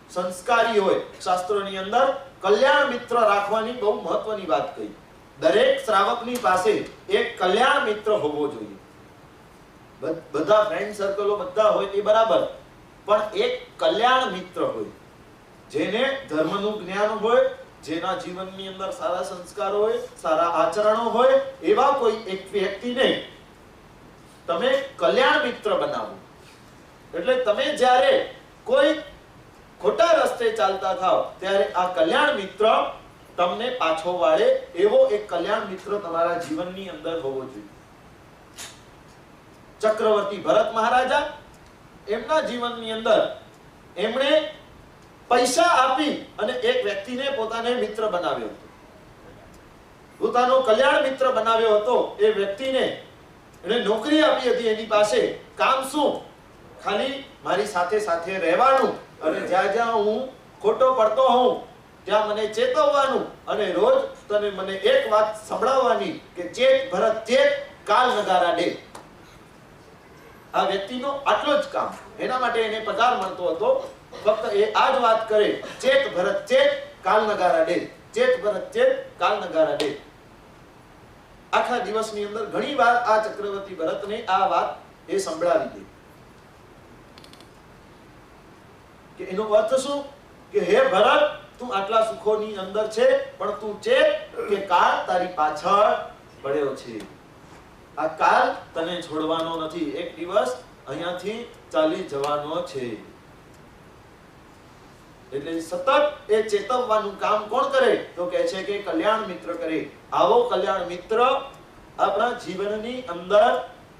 સંસ્કારી હોય. શાસ્ત્રોની અંદર કલ્યાણ મિત્ર રાખવાની બહુ મહત્વની વાત કહી. દરેક શ્રાવકની પાસે એક કલ્યાણ મિત્ર હોવો જોઈએ. બધા ફ્રેન્ડ સર્કલો બધા હોય એ બરાબર, પણ એક કલ્યાણ મિત્ર હોય જેને ધર્મનું જ્ઞાન હોય, જેના જીવનની અંદર સારા સંસ્કારો હોય, સારા આચરણો હોય, એવા કોઈ એક વ્યક્તિને તમે કલ્યાણ મિત્ર બનાવો. એટલે તમે જ્યારે કોઈ ખોટા રસ્તે ચાલતા થાવ ત્યારે આ કલ્યાણ મિત્ર તમને પાછો વાળે એવો એક કલ્યાણ મિત્ર તમારા જીવનની અંદર હોવો જોઈએ. ચક્રવર્તી ભરત મહારાજા, એમના જીવનની અંદર એમણે પૈસા આપી અને એક વ્યક્તિને પોતાને મિત્ર બનાવ્યો હતો. પોતાનો કલ્યાણ મિત્ર બનાવ્યો હતો. એ વ્યક્તિને એને નોકરી આપી હતી. એની પાસે કામ શું? ખાલી મારી સાથે સાથે રહેવાનું અને જ્યાં જ્યાં હું ખોટો પડતો હોઉં ત્યાં મને ચેતવવાનું અને રોજ તને મને એક વાત સંભળાવવાની કે ચેત ભરત ચેત, કાલ નગારા ડે. આ વ્યક્તિનો આટલો જ કામ. એના માટે એને પગાર મળતો હતો. ફક્ત એ આ જ વાત કરે, ચેત ભરત ચેત, કાલ નગારા ડે. ચેત ભરત ચેત, કાલ નગારા ડે. આખા દિવસની અંદર ઘણી વાર આ ચક્રવર્તી ભરતને આ વાત એ સંભળાવી દે. કે એનો અર્થ શું? કે હે ભરત, તું આટલા સુખોની અંદર છે, પણ તું ચેત કે કાળ તારી પાછળ પડ્યો છે. આ કાળ તને છોડવાનો નથી. એક દિવસ અહીંયાથી ચાલી જવાનો છે. એટલે સતત એ ચેતવવાનું કામ કોણ કરે? તો કહે છે કે કલ્યાણ મિત્ર કરે. આવો કલ્યાણ મિત્ર આપણા જીવનની અંદર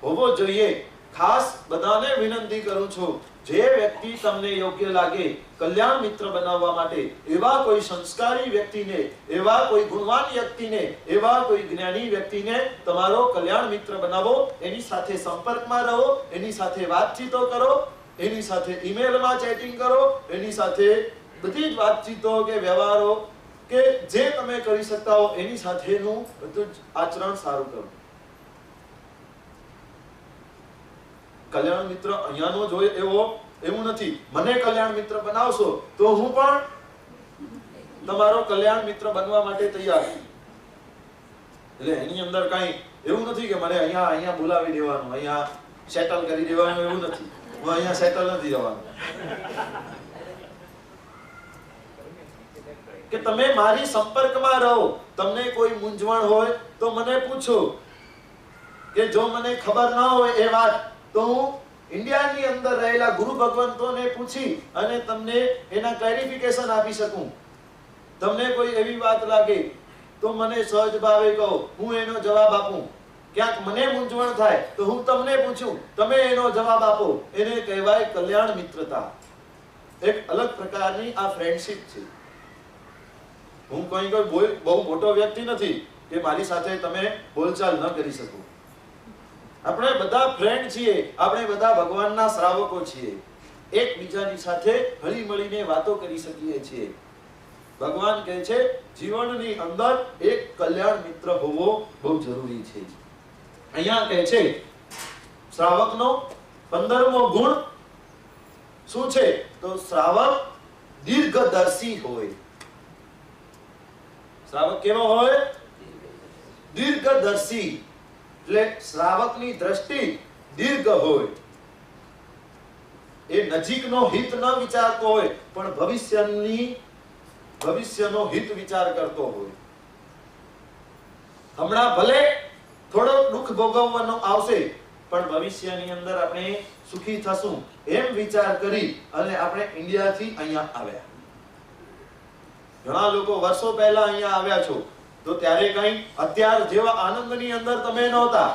હોવો જોઈએ. ખાસ બધાને વિનંતી કરું છું, જે વ્યક્તિ તમને યોગ્ય લાગે કલ્યાણ મિત્ર બનાવવા માટે, એવા કોઈ સંસ્કારી વ્યક્તિને, એવા કોઈ ગુણવાન વ્યક્તિને, એવા કોઈ જ્ઞાની વ્યક્તિને તમારો કલ્યાણ મિત્ર બનાવો. એની સાથે સંપર્કમાં રહો, એની સાથે વાતચીતો કરો, એની સાથે ઈમેલમાં ચેટિંગ કરો, એની સાથે બધી જ વાતચીતો કે વ્યવહારો કે જે તમે કરી શકતા હો એની સાથેનું બધું જ આચરણ સારું કરો. કલ્યાણ મિત્ર અહીંયાનો જોઈએ એવું નથી. મને કલ્યાણ મિત્ર બનાવશો તો હું પણ તમારો કલ્યાણ મિત્ર બનવા માટે તૈયાર છું. એટલે એની અંદર કઈ એવું નથી કે મને અહીંયા બોલાવી દેવાનું, અહીંયા સેટલ કરી દેવાનું, એવું નથી. હું અહીંયા સેટલ નથી જવાનું. કે તમે મારી સંપર્કમાં રહો, તમને કોઈ મૂંઝવણ હોય તો મને પૂછો, કે જો મને ખબર ન હોય એ વાત તો હું ઇન્ડિયાની અંદર રહેલા ગુરુ ભગવંતોને પૂછી અને તમને એના ક્લેરિફિકેશન આપી શકું. તમને કોઈ એવી વાત લાગે તો મને સહજ ભાવે કહો, હું એનો જવાબ આપું. ક્યાંક મને મૂંઝવણ થાય તો હું તમને પૂછું, તમે એનો જવાબ આપો. એને કહેવાય કલ્યાણ મિત્રતા. એક અલગ પ્રકારની આ ફ્રેન્ડશિપ છે. હું કોઈ બહુ મોટો વ્યક્તિ નથી કે મારી સાથે તમે બોલચાલ ન કરી શકો. આપણે બધા ફ્રેન્ડ છીએ, આપણે બધા ભગવાનના શ્રાવકો છીએ. એકબીજાની સાથે હળી મળીને વાતો કરી શકીએ છીએ. ભગવાન કહે છે જીવનની અંદર એક કલ્યાણ મિત્ર હોવો બહુ જરૂરી છે. અહીંયા કહે છે શ્રાવકનો 15મો ગુણ શું છે? તો શ્રાવક દીર્ઘદર્શી હોય. શ્રાવક કેવો હોય? દીર્ઘદર્શી. એટલે શ્રાવકની દ્રષ્ટિ દીર્ઘ હોય. એ નજીકનો હિત ન વિચારતો હોય પણ ભવિષ્યનો હિત વિચાર કરતો હોય. હમણાં ભલે થોડો દુઃખ ભોગવવાનો આવશે પણ ભવિષ્યની અંદર આપણે સુખી થશું એમ વિચાર કરી અને આપણે ઇન્ડિયાથી અહીંયા આવ્યા. ઘણા લોકો વર્ષો પહેલા અહીંયા આવ્યા છો તો ત્યારે કઈ અત્યાર જેવા આનંદની અંદર તમે નહોતા.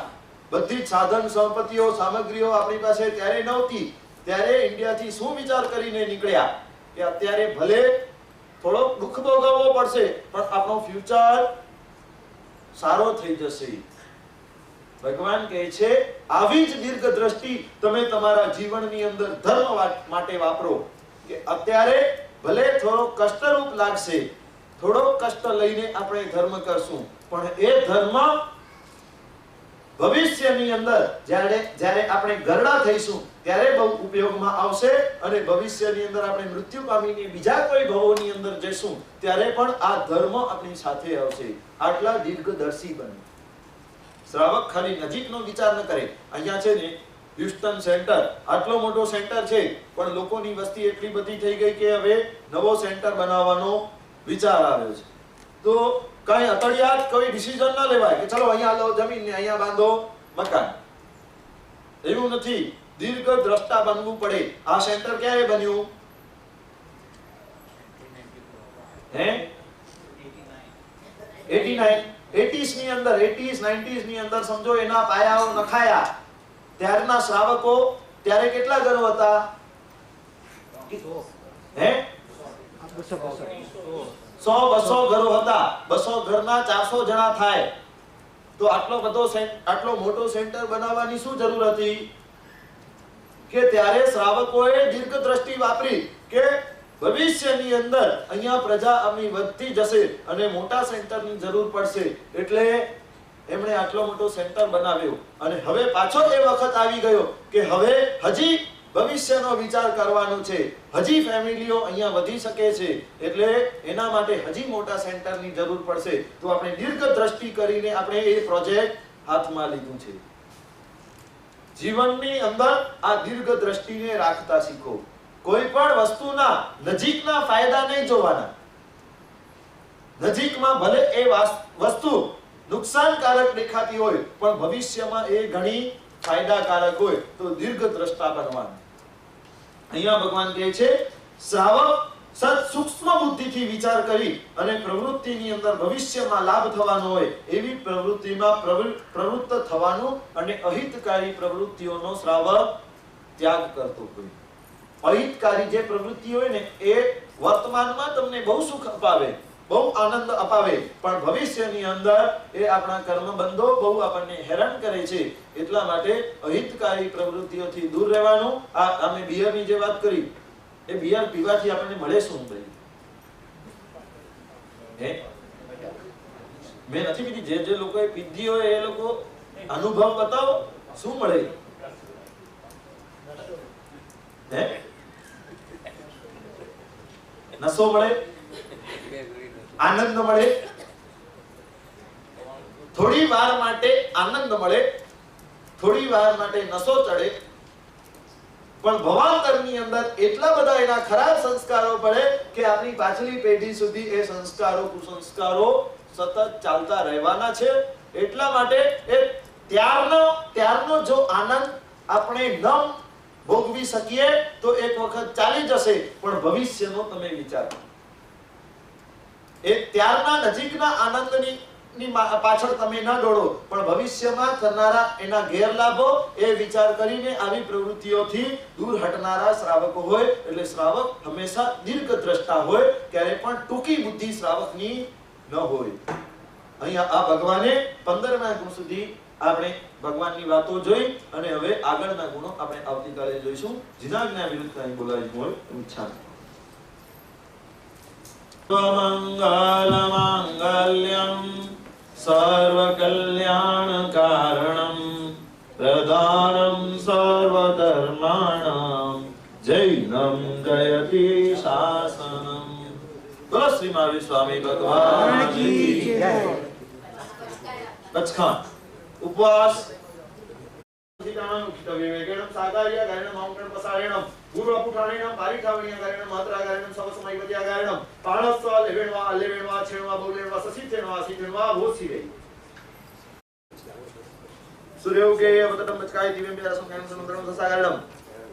બધી જ સાધન સંપત્તિઓ સામગ્રીઓ આપણી પાસે ત્યારે નહોતી. ત્યારે ઇન્ડિયાથી શું વિચાર કરીને નીકળ્યા કે અત્યારે ભલે થોડો દુઃખ ભોગવવો પડશે પણ આપણો ફ્યુચર સારો થઈ જશે. ભગવાન કહે છે આવી જ દીર્ઘ દ્રષ્ટિ તમે તમારા જીવનની અંદર ધર્મ માટે વાપરો. કે અત્યારે ભલે થોડો કષ્ટરૂપ લાગશે, થોડો કષ્ટ લઈને આપણે ધર્મ કરશું પણ એ ધર્મ ભવિષ્યની અંદર જ્યારે આપણે ગરડા થઈશું ત્યારે બહુ ઉપયોગમાં આવશે અને ભવિષ્યની અંદર આપણે મૃત્યુ પામીને બીજા કોઈ ભવોની અંદર જઈશું ત્યારે પણ આ ધર્મ આપણી સાથે આવશે. આટલા દીર્ઘદર્શી બને. શ્રાવક ખાલી નજીકનો વિચાર ન કરે. અહીંયા છે ને હ્યુસ્ટન સેન્ટર, આટલો મોટો સેન્ટર છે પણ લોકોની વસ્તી એટલી બધી થઈ ગઈ કે હવે નવો સેન્ટર બનાવવાનો વિચાર આવ્યો છે. તો કઈ અતડિયાત કોઈ ડિસિઝન ન લેવાય કે ચલો અહીંયા લો જમીન ને અહીંયા બાંધો મકાન. એવું નથી. દીર્ઘ દ્રષ્ટા બનવું પડે. આ સેન્ટર ક્યારે બન્યું? હે 80s ની અંદર, 80s 90s ની અંદર સમજો એના પાયાઓ નખાયા. ત્યારના શ્રાવકો ત્યારે કેટલા ઘરો હતા? હે 100-200 ઘરો હતા. 200 ઘરના 400 જણા થાય તો આટલો મોટો સેન્ટર બનાવવાની શું જરૂર હતી? કે ત્યારે શ્રાવકોએ દીર્ઘ દ્રષ્ટિ વાપરી કે ભવિષ્યની અંદર અહીંયા પ્રજા આપણી વધતી જશે અને મોટા સેન્ટરની જરૂર પડશે એટલે એમણે આટલો મોટો સેન્ટર બનાવ્યો. અને હવે પાછો એ વખત આવી ગયો કે હવે હજી ભવિષ્યનો વિચાર કરવાનો છે. હજી ફેમિલીઓ અહીંયા વધી શકે છે એટલે એના માટે હજી મોટા સેન્ટરની જરૂર પડશે. તો આપણે દીર્ઘ દ્રષ્ટિ કરીને આપણે એ પ્રોજેક્ટ હાથમાં લીધું છે. જીવનની અંદર આ દીર્ઘ દ્રષ્ટિને રાખતા શીખો. કોઈ પણ વસ્તુના નજીકના ફાયદા નહીં જોવાના. નજીકમાં ભલે એ વસ્તુ નુકસાનકારક દેખાતી હોય પણ ભવિષ્યમાં એ ઘણી ફાયદાકારક હોય તો દીર્ઘ દ્રષ્ટા બનવાનું. અહીંયા ભગવાન કહે છે શ્રાવક સૂક્ષ્મ બુદ્ધિથી વિચાર કરી અને પ્રવૃત્તિની અંદર ભવિષ્યમાં લાભ થવાનો હોય એવી પ્રવૃત્તિમાં પ્રવૃત્ત થવાનું અને અહિતકારી પ્રવૃત્તિઓનો શ્રાવક ત્યાગ કરતો હોય. અહિતકારી જે પ્રવૃત્તિ હોય ને એ વર્તમાનમાં તમને બહુ સુખ અપાવે, બહુ આનંદ અપાવે પણ ભવિષ્યની અંદર એ આપણા કર્મબંધો બહુ આપણને હેરાન કરે છે. એટલા માટે અહિતકારી પ્રવૃત્તિઓથી દૂર રહેવાનું. આ અમે બિયરની જે વાત કરી એ બિયર પીવાથી આપણને મળે શું? હે મેં નથી પીધી. જે લોકોએ પીધી હોય એ લોકો અનુભવ બતાવો શું મળે? હે નશો મળે, આનંદ મળે, થોડી વાર માટે આનંદ મળે, થોડી વાર માટે નશો ચડે પણ ભવાંતરની અંદર એટલા બધા એના ખરાબ સંસ્કારો પડે કે આપણી પાછલી પેઢી સુધી એ સંસ્કારો કુસંસ્કારો સતત ચાલતા રહેવાના છે. એટલા માટે એ ત્યારનો જો આનંદ આપણે ન ભોગવી શકીએ તો એક વખત ચાલી જશે, પણ ભવિષ્યનો તમે વિચારો. એ ત્યારના નજીકના આનંદની પાછળ તમે ન દોડો, પણ ભવિષ્યમાં થનારા એના ગેરલાભો એ વિચાર કરીને આવી પ્રવૃત્તિઓથી દૂર હટનારા શ્રાવકો હોય. એટલે શ્રાવક હંમેશા દીર્ઘદ્રષ્ટા હોય, ક્યારે પણ ટૂંકી બુદ્ધિ શ્રાવકની ન હોય. અહીંયા આ ભગવાને 15મા ગુણ સુધી આપણે ભગવાનની વાતો જોઈ, અને હવે આગળના ગુણો આપણે આવતીકાલે જોઈશું. જીનાજ્ઞા વિરુદ્ધ કંઈ બોલાવી હોય ઈચ્છા. મંગલ માંગલ્યમ સર્વ કલ્યાણ કારણમ પ્રધાનમ સર્વ ધર્માણમ જૈનમ જયતિ શાસનમ. બોલો શ્રી મહાવીર સ્વામી ભગવાન કી જય. કચ્છખાન ઉપવાસ વિવેકેણમ સાગાર્ય ગાયણમ માઉન્ટન પસારેણમ પૂર્વપુઠાણેણમ પારિખાવણ્ય માત્રાગાયણમ સવસમયવત્યાગાયણમ પાણસ્વ લેવેણવા લેવેણવા છેણવા બોલેણવા સસિચેણવા સિચેણવા ભોસિરે સૂર્યોગે અવતતમ બચકાય દિવ્યમ પિતાસમ ગાયણમ સમુદ્રમ સસાગાયણમ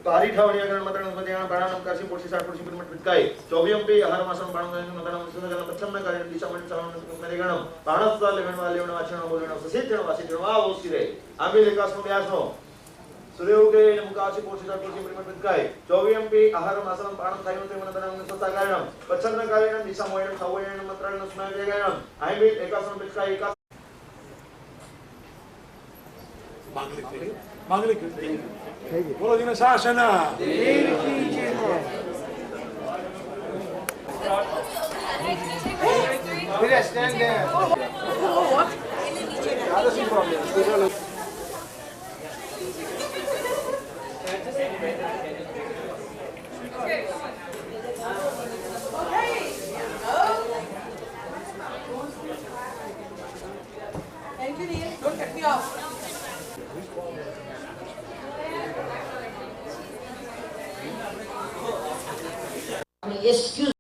પારિખાવણ્ય ગાયણમ મત્રણમ સ્મધ્યાણમ પ્રાણાનમ કાશી પોષી સાઠ પોષી પરમટ બચકાય ચોવ્યમપી આહારમાસમ બાણમ મત્રણમ સુનગલમ પચ્છન્ન ગાયણમ દિશામણ ચાવણમ સ્મધ્યાણમ પાણસ્વ લેવેણવા લેવેણવા છેણવા બોલેણવા સસિચેણવા સિચેણવા ભોસિરે આંબે લેકાસનો વ્યાસનો સૂર્યોગે નમકાશી પોષિતા પોષી પરિમટ બચકાય ચોવ્યમપી આહારમાસમ બાણમ થાયમ તે મનતરમ સસાગાયણમ પચ્છન્ન ગાયણમ દિશામણ ચાવણમ મત્રણમ સ્મધ્યાણમ આંબે લેકાસનો બચકાય એકાસ માંગલિક બોલો જીને શાસન stand there. Thank you, dear. Don't cut me off. Excuse